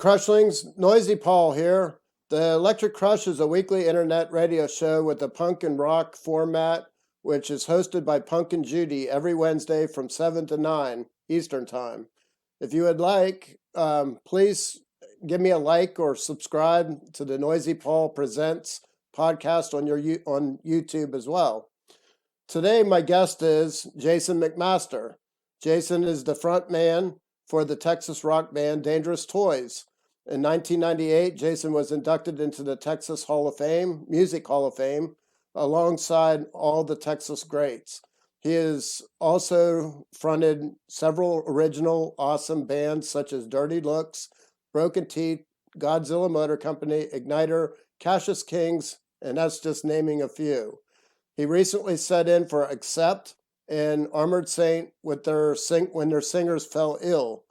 Crushlings. Noisy Paul here. The Electric Crush is a weekly internet radio show with a punk and rock format, which is hosted by Punk and Judy every Wednesday from 7 to 9 Eastern Time. If you would like, please give me a like or subscribe to the Noisy Paul Presents podcast on YouTube as well. Today, my guest is Jason McMaster. Jason is the front man for the Texas rock band Dangerous Toys. In 1998, Jason was inducted into the Texas Music Hall of Fame, alongside all the Texas greats. He has also fronted several original awesome bands such as Dirty Looks, Broken Teeth, Ghadzilla Motor Company, Igniter, Cassius Kings, and that's just naming a few. He recently set in for Accept and Armored Saint when their singers fell ill.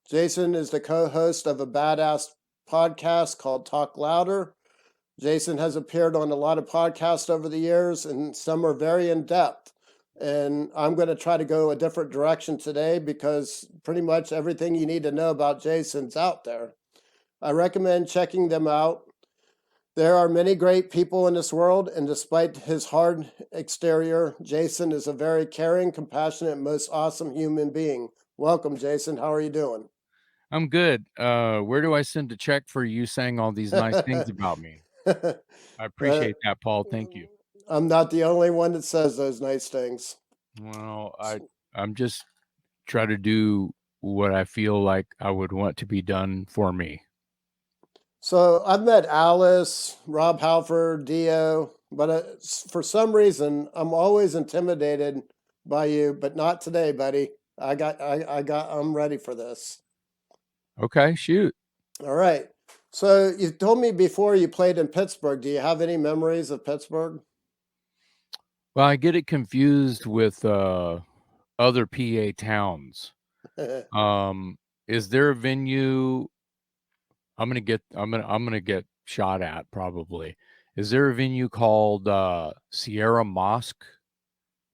Jason is the co-host of a badass podcast called Talk Louder. Jason has appeared on a lot of podcasts over the years, and some are very in-depth. And I'm going to try to go a different direction today because pretty much everything you need to know about Jason's out there. I recommend checking them out. There are many great people in this world, and despite his hard exterior, Jason is a very caring, compassionate, most awesome human being. Welcome, Jason. How are you doing? I'm good. Where do I send a check for you saying all these nice things about me? I Uh, appreciate that, Paul. Thank you. I'm not the only one that says those nice things. Well, I'm just try to do what I feel like I would want to be done for me. So I've met Alice, Rob Halford, Dio, but for some reason I'm always intimidated by you, but not today, buddy. I'm ready for this. Okay, shoot. All right. So you told me before you played in Pittsburgh. Do you have any memories of Pittsburgh? Well, I get it confused with other PA towns. Is there a venue I'm gonna get shot at probably. Is there a venue called Sierra Mosque?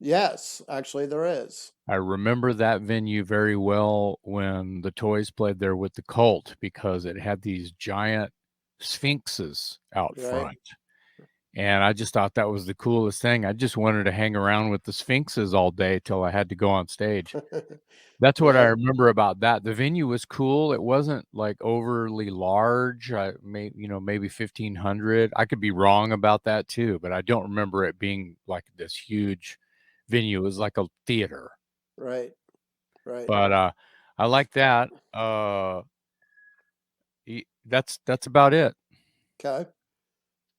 Yes, actually there is. I remember that venue very well when the Toys played there with the Cult because it had these giant sphinxes out Right. front. And I just thought that was the coolest thing. I just wanted to hang around with the sphinxes all day till I had to go on stage. That's what I Yeah. remember about that. The venue was cool. It wasn't like overly large. Maybe 1,500. I could be wrong about that too, but I don't remember it being like this huge venue. It was like a theater. Right. Right. But I like that. That's about it. Okay.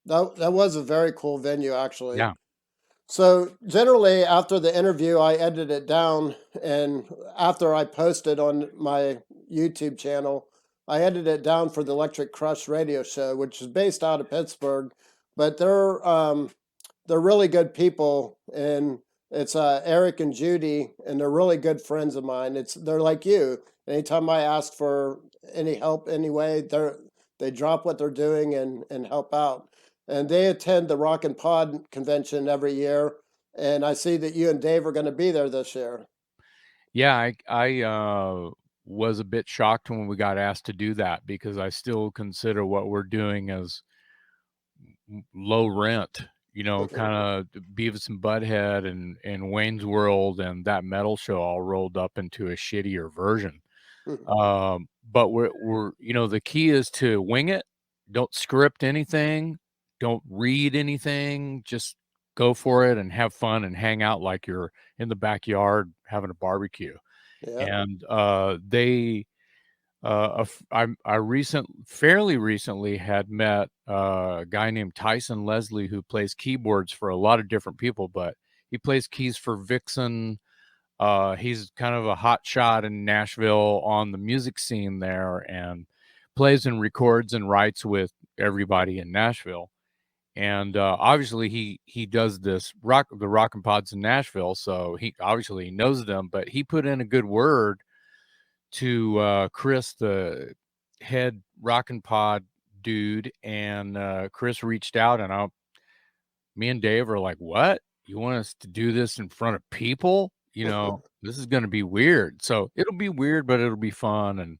That was a very cool venue, actually. Yeah. So generally, after the interview, I edit it down, and after I post it on my YouTube channel, I edit it down for the Electric Crush radio show, which is based out of Pittsburgh, but they're really good people, and it's Eric and Judy, and they're really good friends of mine. They're like you. Anytime I ask for any help anyway, they drop what they're doing and help out. And they attend the Rock and Pod convention every year, and I see that you and Dave are going to be there this year. Yeah, I was a bit shocked when we got asked to do that because I still consider what we're doing as low rent, kind of Beavis and Butthead and Wayne's World and that metal show all rolled up into a shittier version. But we're the key is to wing it. Don't script anything. Don't read anything. Just go for it and have fun and hang out like you're in the backyard having a barbecue. Yeah. And fairly recently had met a guy named Tyson Leslie who plays keyboards for a lot of different people, but he plays keys for Vixen. He's kind of a hot shot in Nashville on the music scene there and plays and records and writes with everybody in Nashville. And obviously he does the rock and pods in Nashville, so he obviously knows them, but he put in a good word to Chris, the head rock and pod dude, and Chris reached out, and me and Dave are like, "What? You want us to do this in front of people? This is going to be weird." So it'll be weird, but it'll be fun, and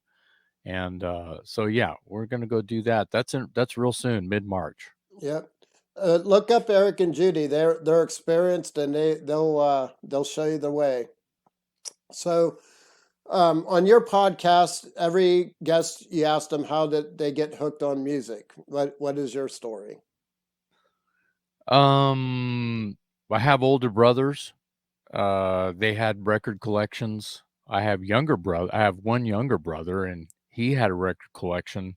And so yeah, we're gonna go do that. That's real soon, mid-March. Yep. Look up Eric and Judy. They're experienced, and they'll show you the way. So, on your podcast, every guest you ask them how did they get hooked on music. What is your story? Um, I have older brothers. They had record collections. I have one younger brother, and he had a record collection.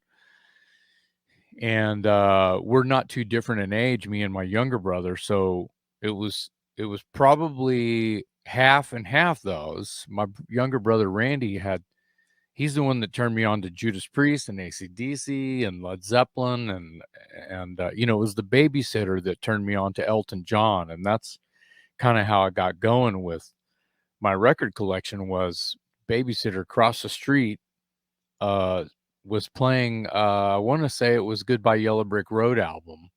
And we're not too different in age, me and my younger brother. So it was it was probably half and half. Those my younger brother Randy had. He's the one that turned me on to Judas Priest and AC/DC and Led Zeppelin, and it was the babysitter that turned me on to Elton John, and that's kind of how I got going with my record collection. Was babysitter across the street uh, was playing. I want to say it was Goodbye Yellow Brick Road album,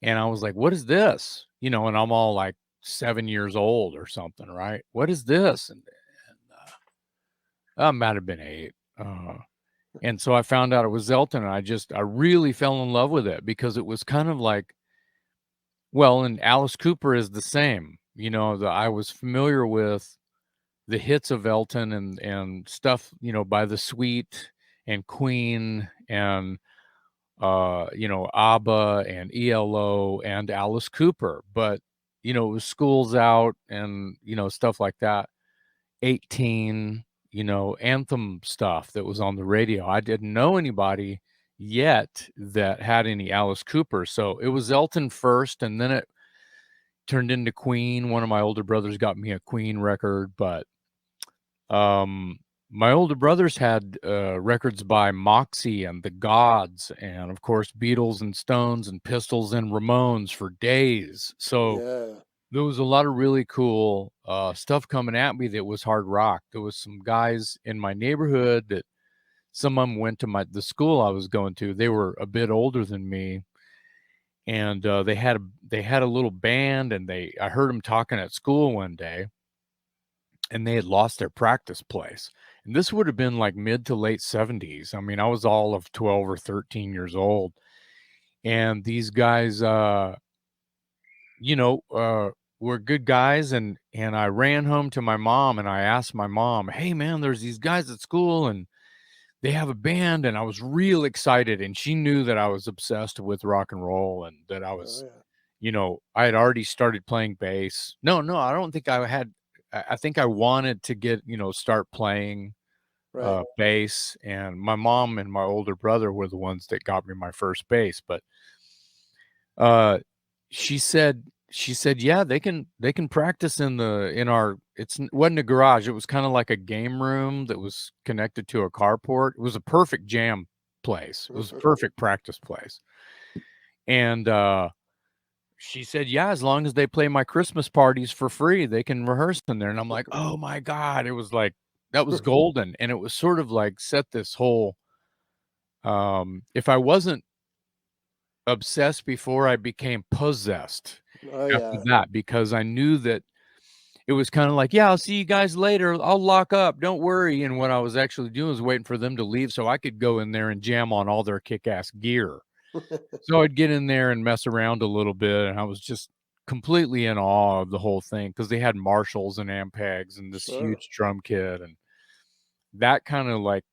and I was like, "What is this?" And I'm all like 7 years old or something, right? What is this? And I might have been 8. And so I found out it was Elton, and I really fell in love with it because it was kind of like, well, and Alice Cooper is the same. I was familiar with the hits of Elton and stuff, by The Sweet and Queen and ABBA and ELO and Alice Cooper, but it was Schools Out and stuff like that. 18, anthem stuff that was on the radio. I didn't know anybody yet that had any Alice Cooper. So it was Elton first, and then it turned into Queen. One of my older brothers got me a Queen record, but um my older brothers had records by Moxie and the Gods, and of course Beatles and Stones and Pistols and Ramones for days. So Yeah. there was a lot of really cool stuff coming at me that was hard rock. There was some guys in my neighborhood that some of them went to the school I was going to. They were a bit older than me, and they had a little band, and I heard them talking at school one day, and they had lost their practice place. And this would have been like mid to late 70s. I mean, I was all of 12 or 13 years old, and these guys you know, uh, were good guys, and I ran home to my mom, and I asked my mom, "Hey, man, there's these guys at school, and they have a band," and I was real excited, and she knew that I was obsessed with rock and roll and that I Oh was, yeah. I had already started playing bass. No, no, I don't think I had. I think I wanted to start playing Right. bass, and my mom and my older brother were the ones that got me my first bass, but uh, she said, "Yeah, they can practice in our." Wasn't a garage. It was kind of like a game room that was connected to a carport. It was a perfect jam place. It was a perfect practice place. And she said, "Yeah, as long as they play my Christmas parties for free, they can rehearse in there." And I'm like, "Oh my God." It was like that was golden. And it was sort of like set this whole if I wasn't obsessed before, I became possessed Oh after yeah. that, because I knew that it was kinda like, "Yeah, I'll see you guys later. I'll lock up. Don't worry." And what I was actually doing was waiting for them to leave so I could go in there and jam on all their kick-ass gear. So I'd get in there and mess around a little bit, and I was just completely in awe of the whole thing because they had Marshalls and Ampegs and this Sure. huge drum kit, and that kinda, like,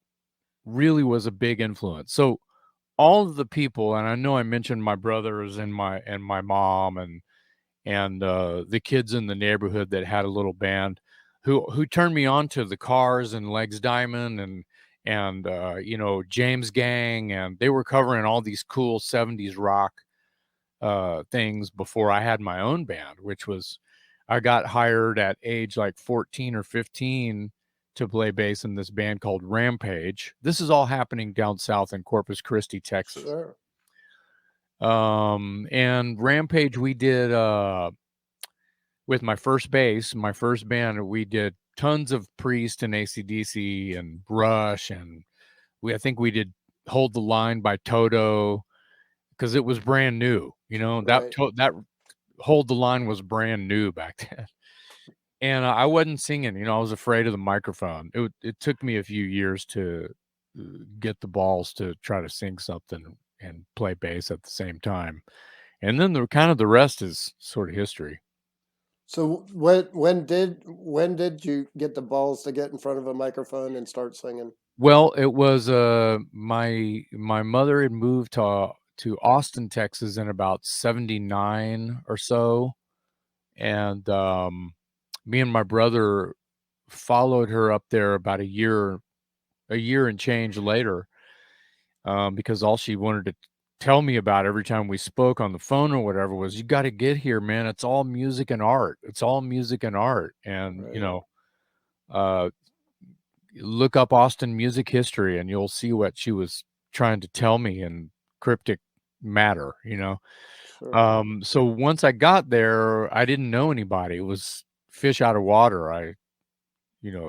really was a big influence. So all of the people, and I know I mentioned my brothers and my mom and the kids in the neighborhood that had a little band who turned me on to the Cars and Legs Diamond and James Gang, and they were covering all these cool 70s rock things before I had my own band, which was I got hired at age like 14 or 15 to play bass in this band called Rampage. This is all happening down south in Corpus Christi, Texas. Sure. And Rampage, we did with my first band, we did tons of Priest and AC/DC and Rush, and I think we did Hold the Line by Toto because it was brand new. Right. That Hold the Line was brand new back then. And I wasn't singing, I was afraid of the microphone. It took me a few years to get the balls to try to sing something and play bass at the same time. And then the rest is sort of history. So when did you get the balls to get in front of a microphone and start singing? Well, it was my mother had moved to Austin, Texas in about 79 or so, and me and my brother followed her up there about a year and change later, because all she wanted to tell me about every time we spoke on the phone or whatever was, "You got to get here, man. It's all music and art. It's all music and art." And Right. uh, look up Austin music history, and you'll see what she was trying to tell me in cryptic matter. Sure. So once I got there, I didn't know anybody. It was fish out of water. I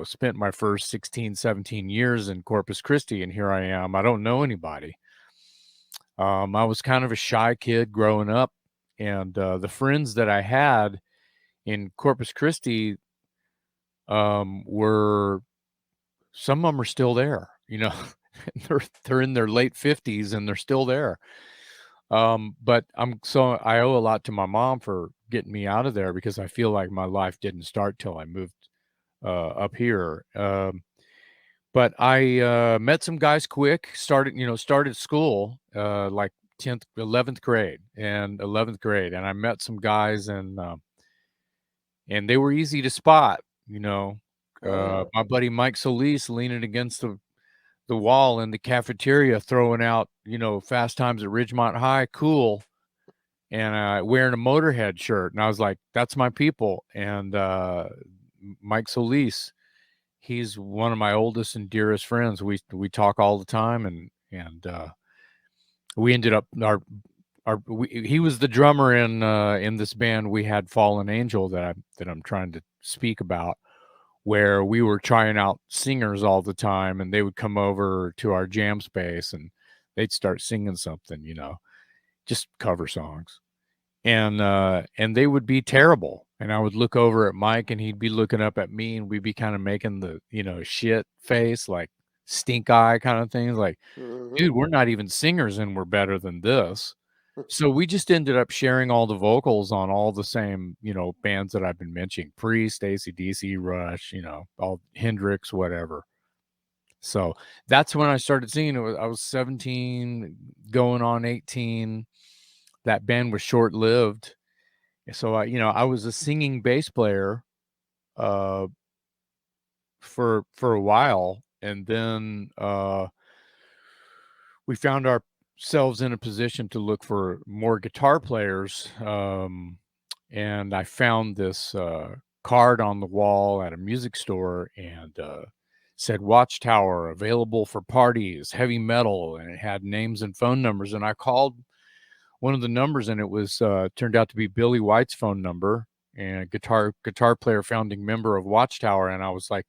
spent my first 16, 17 years in Corpus Christi, and here I am. I don't know anybody. I was kind of a shy kid growing up, and the friends that I had in Corpus Christi, were some of them are still there. They're in their late 50s and they're still there. But I owe a lot to my mom for getting me out of there because I feel like my life didn't start till I moved up here. But I met some guys quick, started school like 10th, 11th grade and 11th grade. And I met some guys and they were easy to spot. Oh yeah. My buddy Mike Solis leaning against the wall in the cafeteria throwing out Fast Times at Ridgemont High, cool, and wearing a Motorhead shirt. And I was like, that's my people. And Mike Solis, he's one of my oldest and dearest friends. We talk all the time, and we ended up he was the drummer in this band we had, Fallen Angel, that I'm trying to speak about, where we were trying out singers all the time, and they would come over to our jam space and they'd start singing something, just cover songs. And they would be terrible. And I would look over at Mike and he'd be looking up at me and we'd be kind of making the shit face, like stink eye kind of things, like, Hmm. dude, we're not even singers and we're better than this. So we just ended up sharing all the vocals on all the same bands that I've been mentioning: Priest, AC/DC, Rush, all Hendrix, whatever. So that's when I started singing. I was 17, going on 18. That band was short lived. So I was a singing bass player uh, for a while, and then we found ourselves in a position to look for more guitar players. And I found this card on the wall at a music store, and said Watchtower available for parties, heavy metal, and it had names and phone numbers. And I called one of the numbers, and it was turned out to be Billy White's phone number, and guitar player, founding member of Watchtower. And I was like,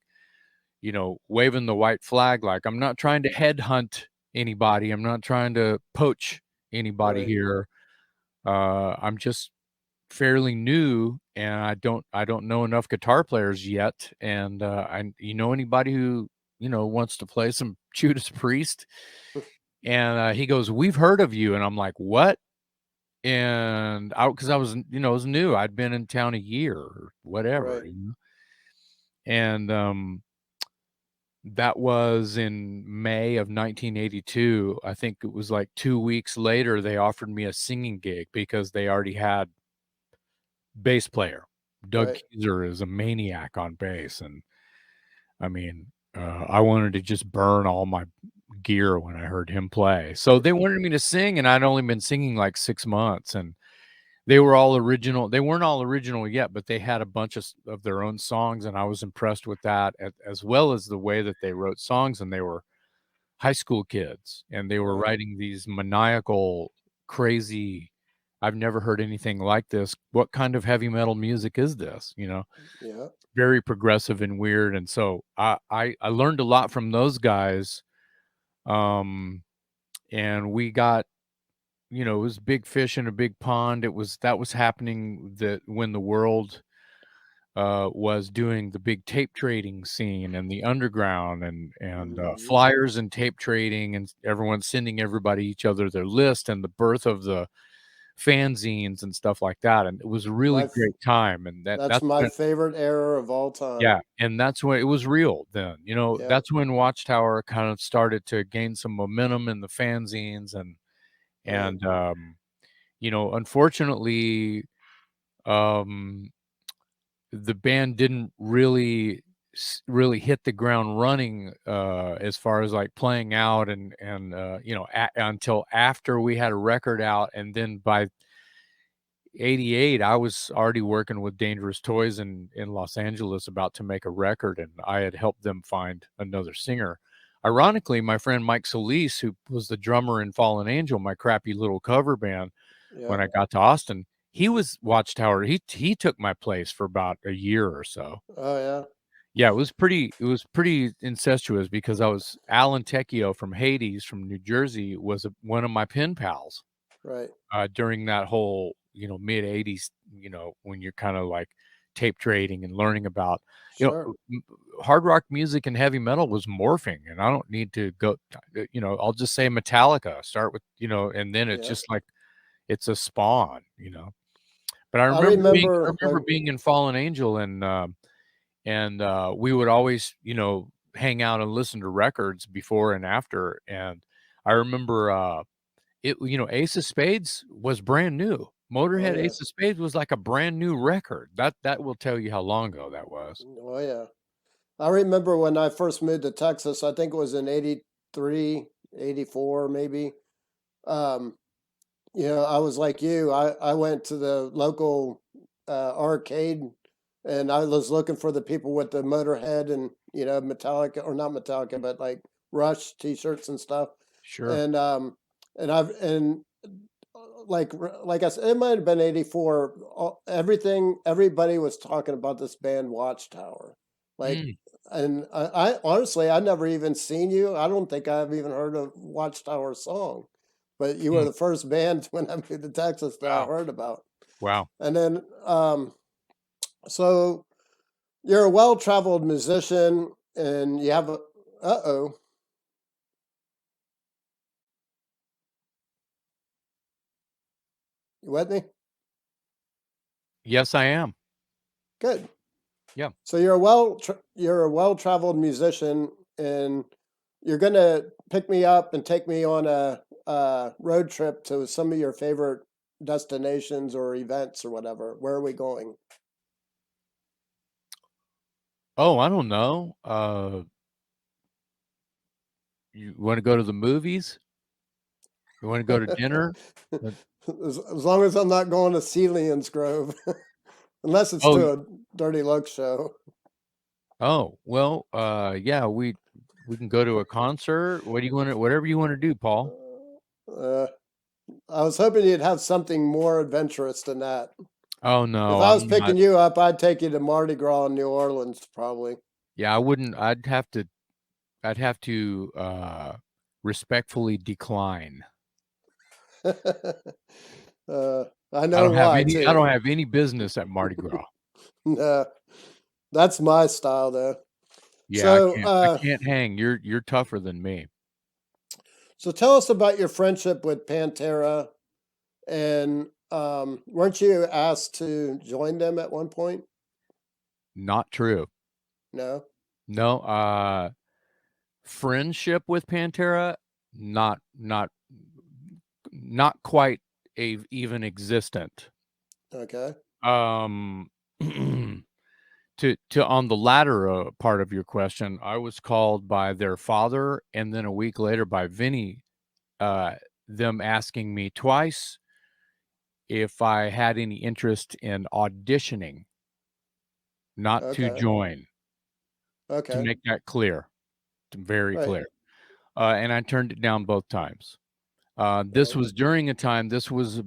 waving the white flag, like, I'm not trying to headhunt anybody. I'm not trying to poach anybody Right. here. I'm just fairly new, and I don't know enough guitar players yet. And anybody who wants to play some Judas Priest? And he goes, "We've heard of you." And I'm like, "What?" And because I was new. I'd been in town a year or whatever, Right. and that was in May of 1982. I think it was like 2 weeks later, they offered me a singing gig because they already had bass player. Doug Right. Keezer is a maniac on bass, and I mean, I wanted to just burn all my gear when I heard him play. So they wanted me to sing, and I'd only been singing like 6 months, and they were all original. They weren't all original yet, but they had a bunch of their own songs, and I was impressed with that, as well as the way that they wrote songs. And they were high school kids, and they were Right. writing these maniacal, crazy, I've never heard anything like this. What kind of heavy metal music is this? Yeah. Very progressive and weird. And so I learned a lot from those guys. Um, and we got, it was big fish in a big pond. That was happening that when the world was doing the big tape trading scene and the underground and Hmm. flyers and tape trading and everyone sending everybody each other their list and the birth of the fanzines and stuff like that. And it was a really My f- great time. And that's that's my when, favorite era of all time. yeah, and that's when it was real then. Yep. That's when Watchtower kind of started to gain some momentum in the fanzines Right. and unfortunately, um the band didn't really hit the ground running as far as like playing out and until after we had a record out, and then by 88 I was already working with Dangerous Toys in Los Angeles about to make a record, and I had helped them find another singer. Ironically, my friend Mike Solis, who was the drummer in Fallen Angel, my crappy little cover band, when Yep. I got to Austin, he was Watchtower. He took my place for about a year or so. Oh yeah. Yeah, it was pretty incestuous because I was Alan Tecchio from Hades from New Jersey was one of my pen pals Right. during that whole mid '80s, when you're kind of like tape trading and learning about Sure. hard rock music and heavy metal was morphing, and I don't need to go. I'll just say Metallica. Start with and then it's Yep. just like it's a spawn. But I I remember being I remember remember when. being in Fallen Angel, and we would always, hang out and listen to records before and after. And I remember Ace of Spades was brand new. Oh Motorhead yeah. Ace of Spades was like a brand new record. That will tell you how long ago that was. Oh yeah. I remember when I first moved to Texas. I think it was in 83, 84, maybe. Um, I was like you. I went to the local arcade, and I was looking for the people with the Motorhead and Metallica, or not Metallica, but like Rush T-shirts and stuff. Sure. And like I said, it might have been 84. Everybody was talking about this band Watchtower. Like, Mm, and I honestly, I never even seen you. I don't think I've even heard a Watchtower song, but you were mm. the first band when I moved to Texas that I Wow. heard about. Wow. And then, so you're a well-traveled musician, and you have a, uh-oh, you with me? Yes, I am. Good. Yeah. So you're a well-traveled musician, and you're gonna pick me up and take me on a road trip to some of your favorite destinations or events or whatever. Where are we going? Oh, I don't know. You want to go to the movies? You want to go to dinner? Uh, As long as I'm not going to Celian's Grove, unless it's Oh, to a Dirty Lug show. oh, well, yeah, we can go to a concert. What do you want to, whatever you want to do, Paul? Uh, I was hoping you'd have something more adventurous than that. Oh If no, I was I'm not. picking you up, I'd take you to Mardi Gras in New Orleans, probably. Yeah, I wouldn't. I'd have to respectfully decline. uh, I know why I too. don't have any business at Mardi Gras. Uh, that's my style, though. Yeah, So, I can't hang. You're tougher than me. so tell us about your friendship with Pantera, and weren't you asked to join them at one point? Not true. No. No, friendship with Pantera, not not quite even existent. Okay. Um to on the latter part of your question, I was called by their father and then a week later by Vinny, uh, them asking me twice if I had any interest in auditioning, not to Okay. join, to Okay. make that clear, very Right. clear. And I turned it down both times. This Right. was during a time, this was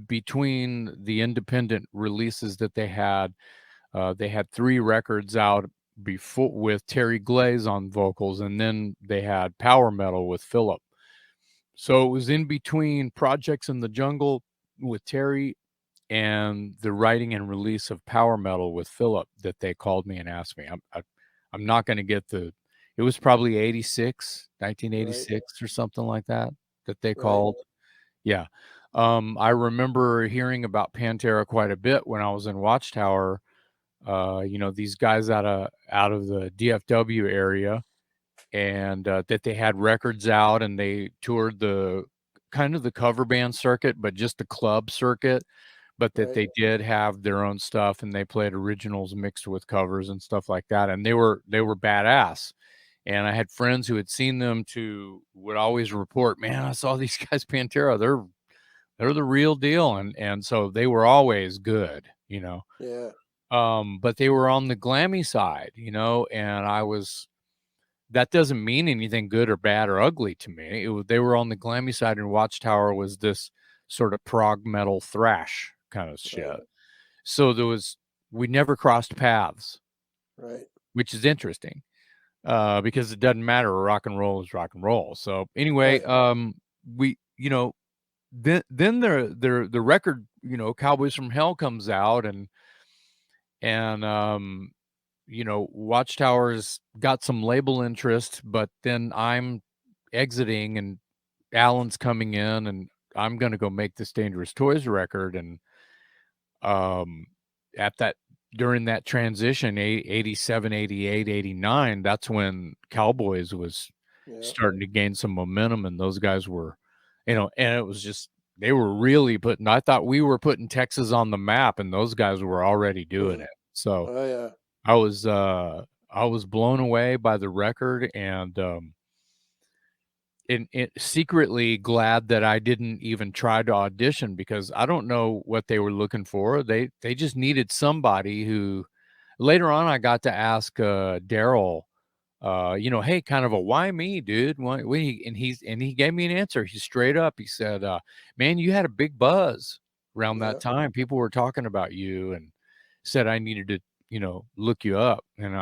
between the independent releases that they had. They had 3 records out before with Terry Glaze on vocals, and then they had Power Metal with Philip. So it was in between Projects in the Jungle with Terry and the writing and release of Power Metal with Philip that they called me and asked me. I'm not going to get the. It was probably 86, Right. 1986 or something like that that they Right. called. Yeah. I remember hearing about Pantera quite a bit when I was in Watchtower. These guys out of the DFW area, and that they had records out, and they toured the kind of the cover band circuit, but just the club circuit, but that Right. they did have their own stuff, and they played originals mixed with covers and stuff like that, and they were badass. And I had friends who had seen them to would always report, "Man, I saw these guys Pantera. They're the real deal." And so they were always good, you know. Yeah. But they were on the glammy side, and I was that doesn't mean anything good or bad or ugly to me. They were on the glammy side, and Watchtower was this sort of prog metal thrash kind of Right. shit. So we never crossed paths, Right. which is interesting, because it doesn't matter. Rock and roll is rock and roll. So anyway, Right. we, then the record, Cowboys from Hell comes out, and Watchtower's got some label interest, but then I'm exiting and Alan's coming in, and I'm going to go make this Dangerous Toys record. And um, at that, during that transition, 87, 88, 89, that's when Cowboys was Yeah. starting to gain some momentum. And those guys were, and it was just, they were really I thought we were putting Texas on the map, and those guys were already doing it. So, Oh yeah. I was uh I was blown away by the record, and secretly glad that I didn't even try to audition, because I don't know what they were looking for. They just needed somebody who later on I got to ask Daryl, hey, kind of a why me, dude? And he gave me an answer. He straight up, he said, man, you had a big buzz around that Yeah. time. People were talking about you, and said I needed to, look you up. And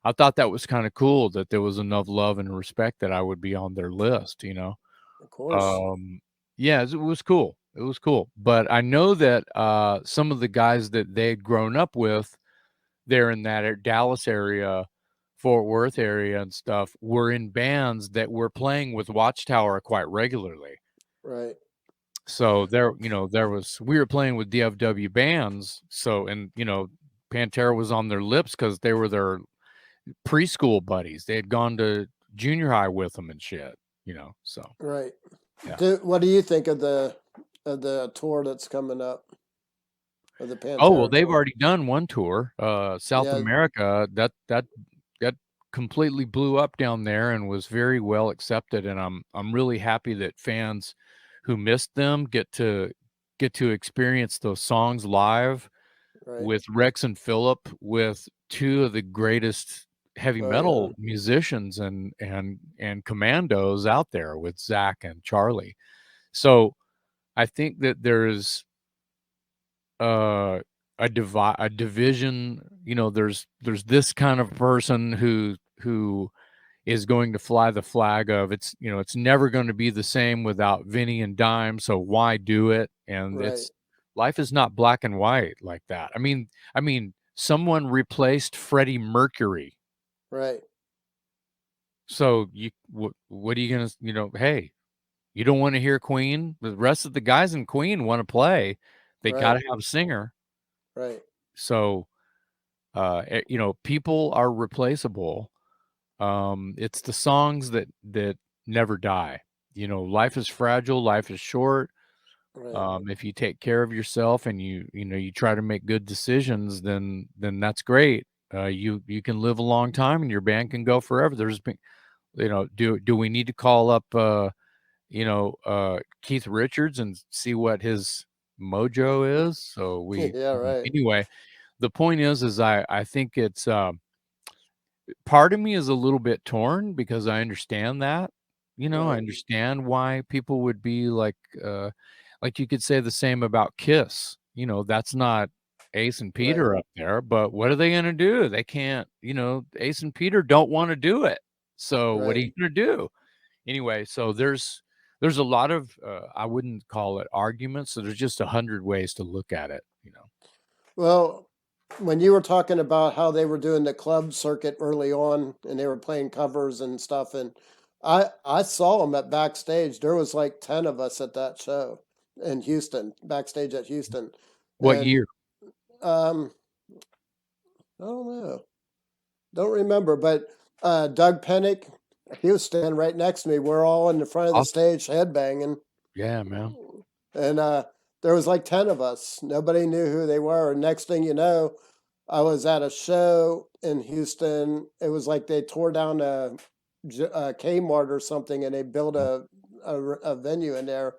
I thought that was kind of cool that there was enough love and respect that I would be on their list. Of course. Um, yeah, it was cool. It was cool. But I know that some of the guys that they'd grown up with there in that Dallas area, Fort Worth area and stuff were in bands that were playing with Watchtower quite regularly. Right. So we were playing with DFW bands. So, and, Pantera was on their lips because they were their preschool buddies. They had gone to junior high with them and shit. So Right. yeah. What do you think of the tour that's coming up, of the Oh, well, Pantera they've tour? already done one tour, South Yeah. America. That completely blew up down there and was very well accepted. And I'm really happy that fans who missed them get to experience those songs live Right. with Rex and Philip, with two of the greatest heavy Oh yeah. metal musicians and commandos out there, with Zach and Charlie. So I think that there's uh, a division. There's this kind of person who is going to fly the flag of it's never going to be the same without Vinny and Dime. So why do it? And Right. life is not black and white like that. I mean, someone replaced Freddie Mercury. Right. So what are you gonna, hey, you don't want to hear Queen? The rest of the guys in Queen want to play. They got Right. to have a singer. Right. So people are replaceable. It's the songs that never die. Life is fragile, life is short. Right. If you take care of yourself and you try to make good decisions, then that's great. You can live a long time, and your band can go forever. There's been, do we need to call up Keith Richards and see what his mojo is? So Yeah. Right. anyway, the point is I think it's part of me is a little bit torn, because I understand that. I Right. understand why people would be like you could say the same about Kiss. That's not Ace and Right. Peter up there, but what are they going to do? They can't, Ace and Peter don't want to do it. So what are Right. you going to do? Anyway, so there's there's a lot of I wouldn't call it arguments. So there's just 100 ways to look at it. Well, when you were talking about how they were doing the club circuit early on and they were playing covers and stuff, and I saw them at backstage. There was like 10 of us at that show in Houston, backstage at Houston. What And year? um I don't know. Don't remember, but Doug Pennick, he was standing right next to me. We're all in the front of the Awesome. stage headbanging. Yeah, man. And there was like 10 of us. Nobody knew who they were. And next thing you know, I was at a show in Houston. It was like they tore down a Kmart or something, and they built a venue in there.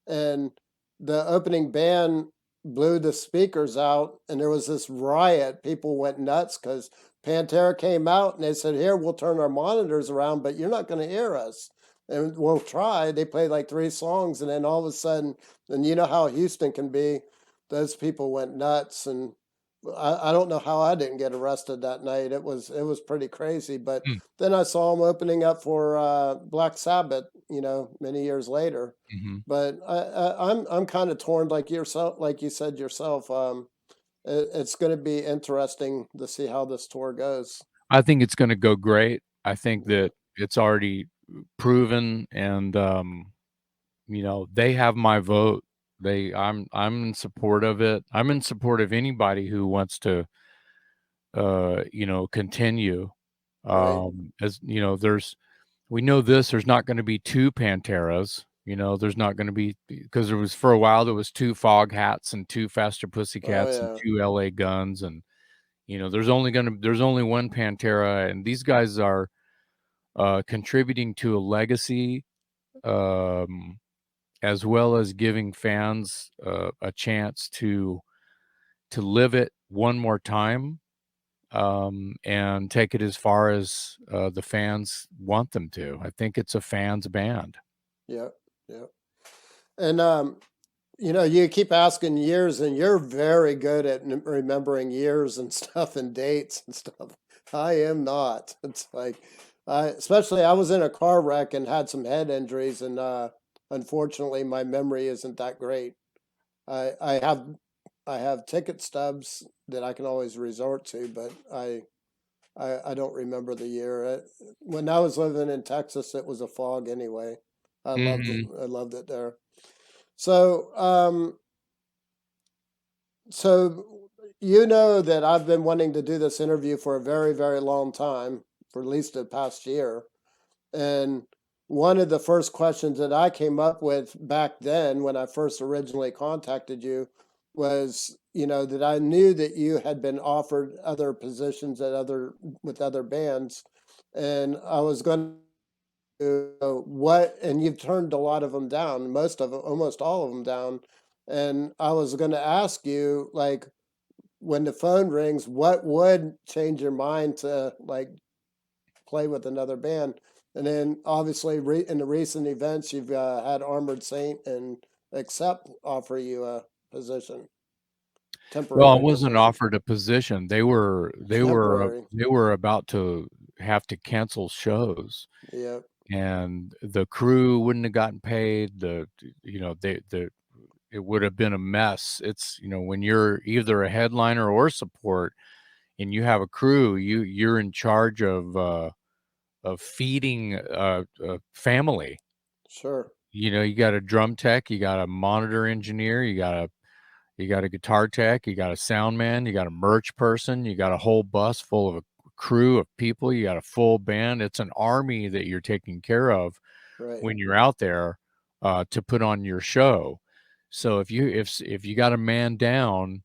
And the opening band blew the speakers out, and there was this riot. People went nuts because Pantera came out and they said, "Here, we'll turn our monitors around, but you're not going to hear us." And we'll try. They played like 3 songs, and then all of a sudden, and you know how Houston can be, those people went nuts. And I don't know how I didn't get arrested that night. It was pretty crazy. But Mm. then I saw them opening up for Black Sabbath, many years later. Hmm. But I'm kind of torn, like yourself, like you said yourself. It's going to be interesting to see how this tour goes. I think it's going to go great. I think Yeah, that it's already proven, and they have my vote. I'm in support of it. I'm in support of anybody who wants to continue. right. As we know there's not going to be two Panteras. There's not going to be, because there was, for a while, there was two Fog Hats and two Faster Oh Pussycats and yeah, two LA Guns, and there's only one Pantera, and these guys are contributing to a legacy, um, as well as giving fans a chance to live it one more time, and take it as far as the fans want them to. I think it's a fans band. yeah, yeah. And you keep asking years, and you're very good at remembering years and stuff and dates and stuff. I am not. It's like, especially I was in a car wreck and had some head injuries, and unfortunately, my memory isn't that great. I I have I have ticket stubs that I can always resort to, but I don't remember the year. When I was living in Texas, it was a fog anyway. Hmm. I loved it there. So, so you know that I've been wanting to do this interview for a very, very long time, for at least the past year. And one of the first questions that I came up with back then when I first originally contacted you was, that I knew that you had been offered other positions at other with other bands. And I was going what, and you've turned a lot of them down, most of them, almost all of them down. And I was going to ask you, like, when the phone rings, what would change your mind to like play with another band? And then obviously in the recent events, you've had Armored Saint and Accept offer you a position, Well, I temporary wasn't position. offered a position. Temporary. they were about to have to cancel shows, Yeah, and the crew wouldn't have gotten paid. It would have been a mess. It's, when you're either a headliner or support, and you have a crew, you're in charge of feeding a family. sure. You got a drum tech, you got a monitor engineer, you got a guitar tech, you got a sound man, you got a merch person, you got a whole bus full of a crew of people, you got a full band. It's an army that you're taking care of Right. when you're out there to put on your show. So if you got a man down,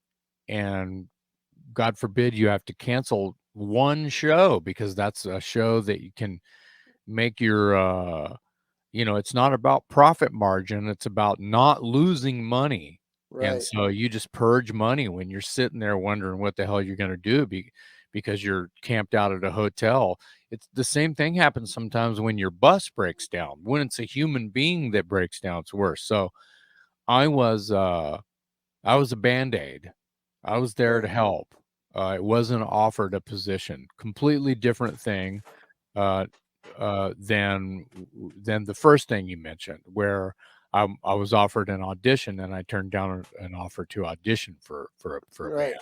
and God forbid you have to cancel one show, because that's a show that you can make your it's not about profit margin, it's about not losing money. And Right. so you just purge money when you're sitting there wondering what the hell you're going to do, because you're camped out at a hotel. It's the same thing happens sometimes when your bus breaks down. When it's a human being that breaks down, it's worse. So I was uh I was a band-aid. I was there Right. to help. I wasn't offered a position. Completely different thing. Uh, than the first thing you mentioned, where I was offered an audition and I turned down an offer to audition for Right.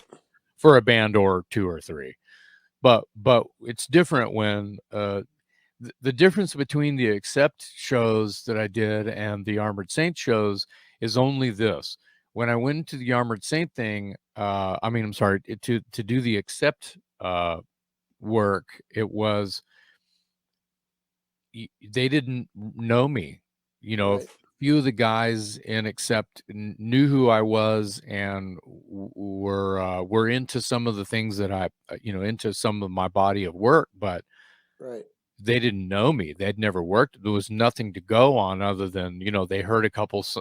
a band or two or three. But it's different when the difference between the Accept shows that I did and the Armored Saint shows is only this. When I went to the Armored Saint thing, I mean, I'm sorry, to do the Accept work, it was they didn't know me. You know, a Right. few of the guys in Accept knew who I was and were into some of the things that I, into some of my body of work, but Right. they didn't know me. They'd never worked. There was nothing to go on other than, they heard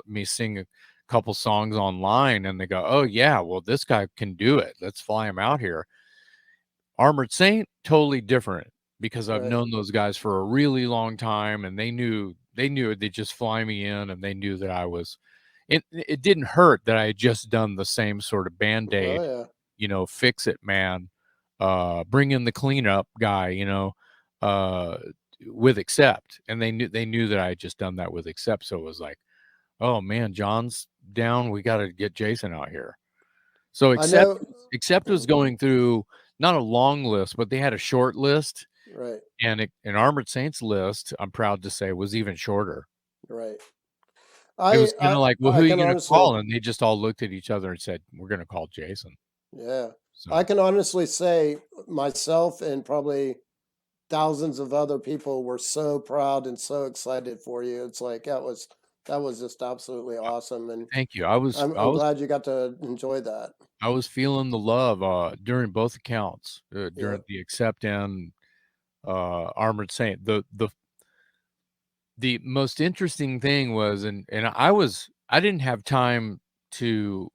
me sing a couple songs online and they go, "Oh yeah, well this guy can do it. Let's fly him out here." Armored Saint, totally different because I've Right. known those guys for a really long time and they'd just fly me in and they knew that I was it didn't hurt that I had just done the same sort of Oh Band-Aid, yeah. fix it man, bring in the cleanup guy, uh, with Accept. And they knew that I had just done that with Accept. So it was like, oh man, John's down. We got to get Jason out here. So I Accept know. Accept was going through not a long list, but they had a short list, Right. and an Armored Saints list, I'm proud to say, was even shorter. Right. It I was kind I of like, well, who I are you can going to honestly. call? And they just all looked at each other and said, we're going to call Jason. Yeah. I So can honestly say myself and probably thousands of other people were so proud and so excited for you. It's like that was just absolutely uh, awesome, and thank you. I'm glad you got to enjoy that. I was feeling the love during both accounts, during Yep. the Accept and Armored Saint. The most interesting thing was, and I didn't have time to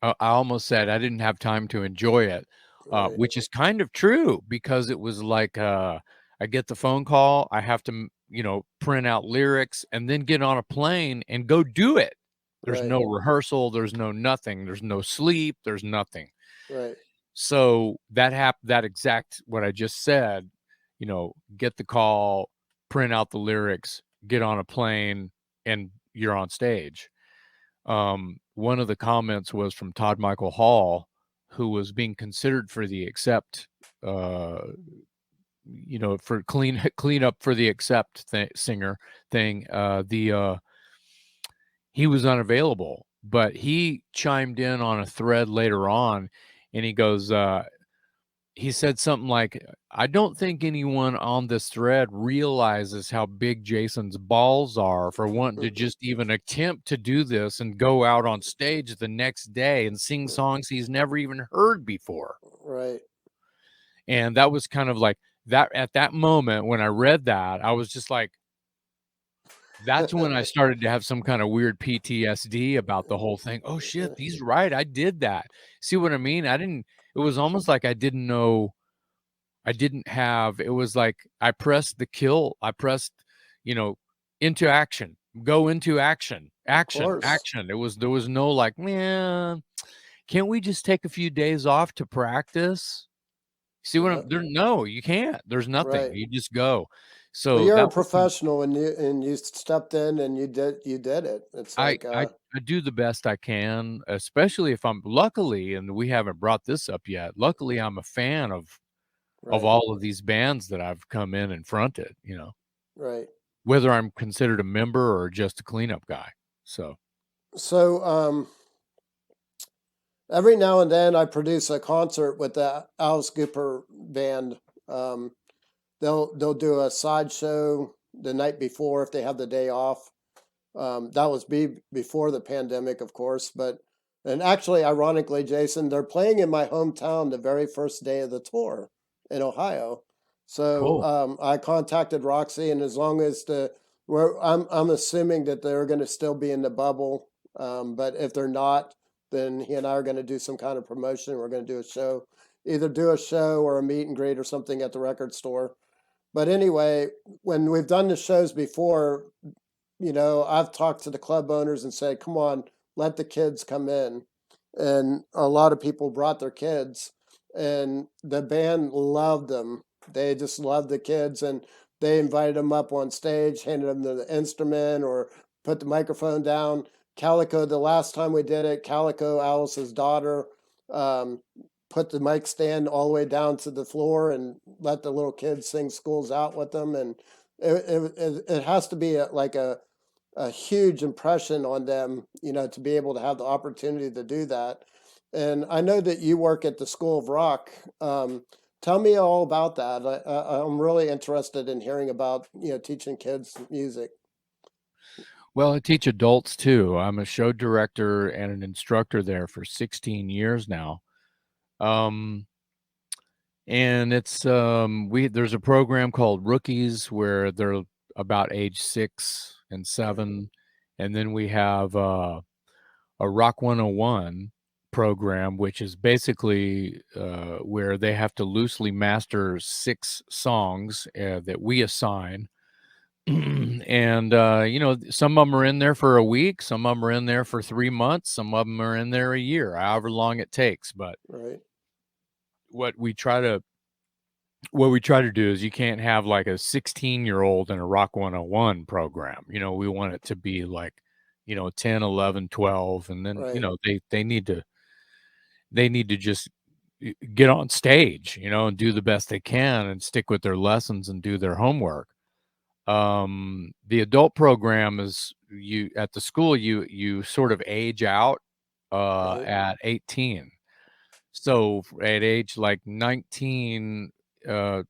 I almost said I didn't have time to enjoy it, Right. which is kind of true because it was like, I get the phone call, I have to, print out lyrics and then get on a plane and go do it. There's Right. no rehearsal, there's no nothing, there's no sleep, there's nothing. Right. So that exact what I just said, get the call, print out the lyrics, get on a plane, and you're on stage. One of the comments was from Todd Michael Hall, who was being considered for the Accept, uh, for clean up for the Accept singer thing. He was unavailable, but he chimed in on a thread later on, and he said something like, "I don't think anyone on this thread realizes how big Jason's balls are for wanting to just even attempt to do this and go out on stage the next day and sing songs he's never even heard before." Right. And that was kind of like that at that moment when I read that, I was just like, that's when I started to have some kind of weird PTSD about the whole thing. Oh shit, he's right. I did that. See what I mean? It was almost like I didn't know I didn't have it was like I pressed, you know, into action, go into action, Of action, course. action. There was no like, man, can't we just take a few days off to practice? See what Yeah. I'm there? No, you can't. There's nothing. Right. You just go. Well, So you're a that was professional, and you stepped in and you did it. It's like I do the best I can, especially if I'm luckily, and we haven't brought this up yet. Luckily, I'm a fan of right. all of these bands that I've come in and fronted, Right. whether I'm considered a member or just a cleanup guy. So, So every now and then I produce a concert with the Alice Cooper band. Um, they'll do a sideshow the night before if they have the day off. That was before the pandemic, of course, but and actually, ironically, Jason, they're playing in my hometown the very first day of the tour in Ohio. So cool. I contacted Roxy, and as long as I'm assuming that they're going to still be in the bubble, but if they're not, then he and I are going to do some kind of promotion. We're going to do a show, either do a show or a meet and greet or something at the record store. But anyway, when we've done the shows before, I've talked to the club owners and said, come on, let the kids come in. And a lot of people brought their kids, and the band loved them. They just loved the kids. And they invited them up on stage, handed them the instrument, or put the microphone down. Calico, the last time we did it, Calico, Alice's daughter, um, put the mic stand all the way down to the floor and let the little kids sing Schools Out with them. And it has to be like a huge impression on them, to be able to have the opportunity to do that. And I know that you work at the School of Rock. Tell me all about that. I'm really interested in hearing about, teaching kids music. Well, I teach adults too. I'm a show director and an instructor there for 16 years now. Um, and it's there's a program called Rookies where they're about age 6 and Right, 7, and then we have a Rock 101 program, which is basically where they have to loosely master 6 songs that we assign. And some of them are in there for a week, some of them are in there for 3 months, some of them are in there a year, however long it takes. But right, what we try to what we try to do is you can't have like a 16-year-old in a Rock 101 program. We want it to be like 10, 11, 12, and then right, they need to just get on stage, and do the best they can and stick with their lessons and do their homework. The adult program is you at the school, you sort of age out right, at 18. So at age like 19 uh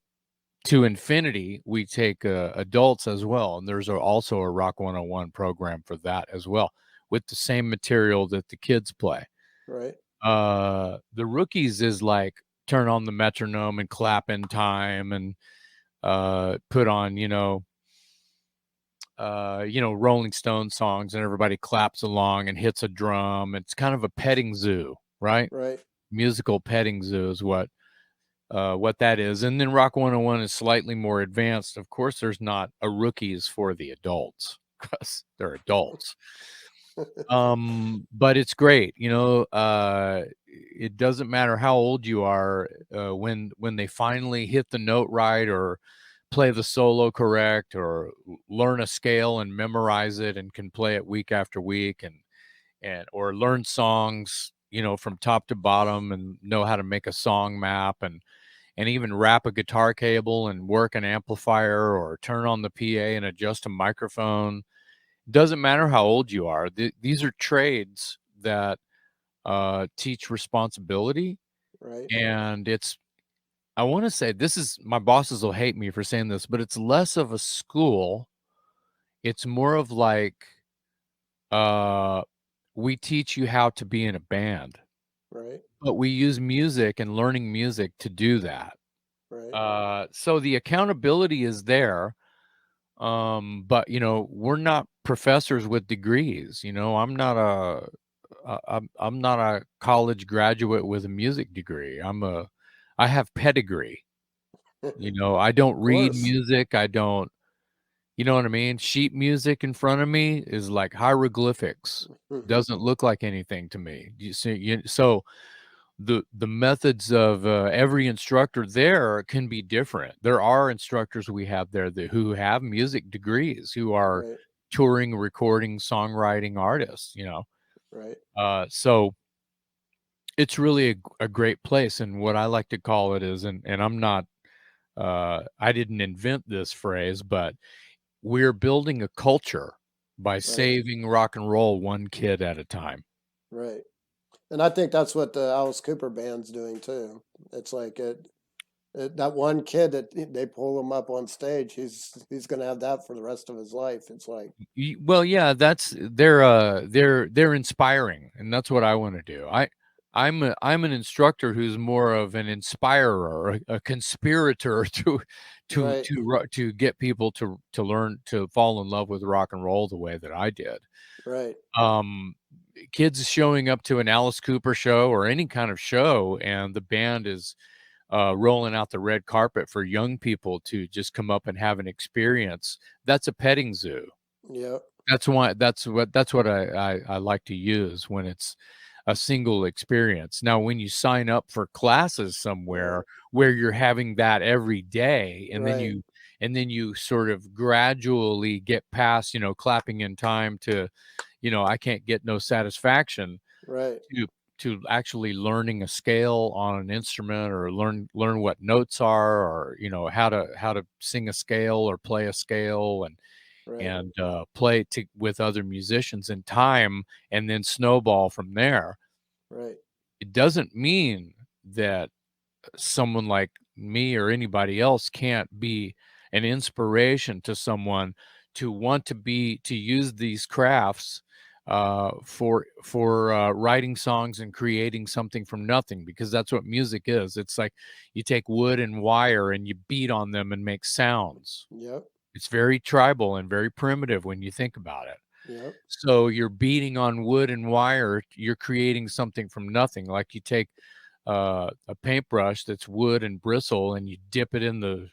to infinity, we take adults as well, and there's also a Rock 101 program for that as well, with the same material that the kids play. right, The Rookies is like turn on the metronome and clap in time and put on Rolling Stone songs, and everybody claps along and hits a drum. It's kind of a petting zoo, right? right, Musical petting zoo is what that is. And then Rock 101 is slightly more advanced. Of course, there's not a Rookies for the adults because they're adults. But it's great, it doesn't matter how old you are, when they finally hit the note right or play the solo correct or learn a scale and memorize it and can play it week after week and or learn songs, from top to bottom and know how to make a song map and even wrap a guitar cable and work an amplifier or turn on the PA and adjust a microphone. Doesn't matter how old you are. These are trades that teach responsibility, right, and I want to say this is my bosses will hate me for saying this, but it's less of a school. It's more of like uh, we teach you how to be in a band, right, but we use music and learning music to do that. right, So the accountability is there. But we're not professors with degrees. I'm not a college graduate with a music degree. I have pedigree. I don't of read course. music. I don't, you know what I mean? Sheet music in front of me is like hieroglyphics. Doesn't look like anything to me. You see, so the methods of every instructor there can be different. There are instructors we have there who have music degrees, who are Right, touring, recording, songwriting artists. right, So it's really a great place. And what I like to call it is, and I'm not, I didn't invent this phrase, but we're building a culture by right, saving rock and roll one kid at a time. right. And I think that's what the Alice Cooper band's doing too. It's like that one kid that they pull him up on stage. He's gonna have that for the rest of his life. It's like, Well, yeah, that's they're inspiring, and that's what I want to do. I'm an instructor who's more of an inspirer, a conspirator right, to get people to learn to fall in love with rock and roll the way that I did. right, Um, Kids showing up to an Alice Cooper show or any kind of show, and the band is rolling out the red carpet for young people to just come up and have an experience. That's a petting zoo. yeah, That's what I like to use when it's a single experience. Now, when you sign up for classes somewhere right, where you're having that every day, and then right, and then you sort of gradually get past, clapping in time to, I can't get no satisfaction, Right. to actually learning a scale on an instrument, or learn what notes are, or how to sing a scale or play a scale, and Right. play with other musicians in time, and then snowball from there. Right. It doesn't mean that someone like me or anybody else can't be an inspiration to someone to want to use these crafts for writing songs and creating something from nothing, because that's what music is. It's like you take wood and wire and you beat on them and make sounds. Yep. It's very tribal and very primitive when you think about it. Yep. So you're beating on wood and wire, you're creating something from nothing. Like you take a paintbrush that's wood and bristle, and you dip it in the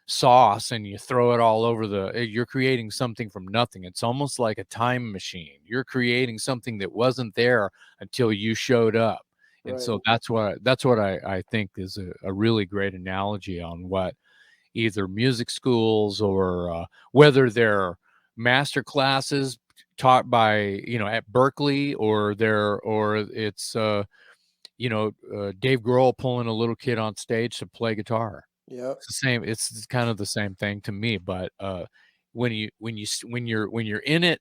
sauce and you throw it all over you're creating something from nothing. It's almost like a time machine. You're creating something that wasn't there until you showed up. And Right. so that's what I think is a really great analogy on what either music schools, or whether they're master classes taught by, at Berkeley, or it's Dave Grohl pulling a little kid on stage to play guitar. Yep. It's the same. It's kind of the same thing to me. But when you're in it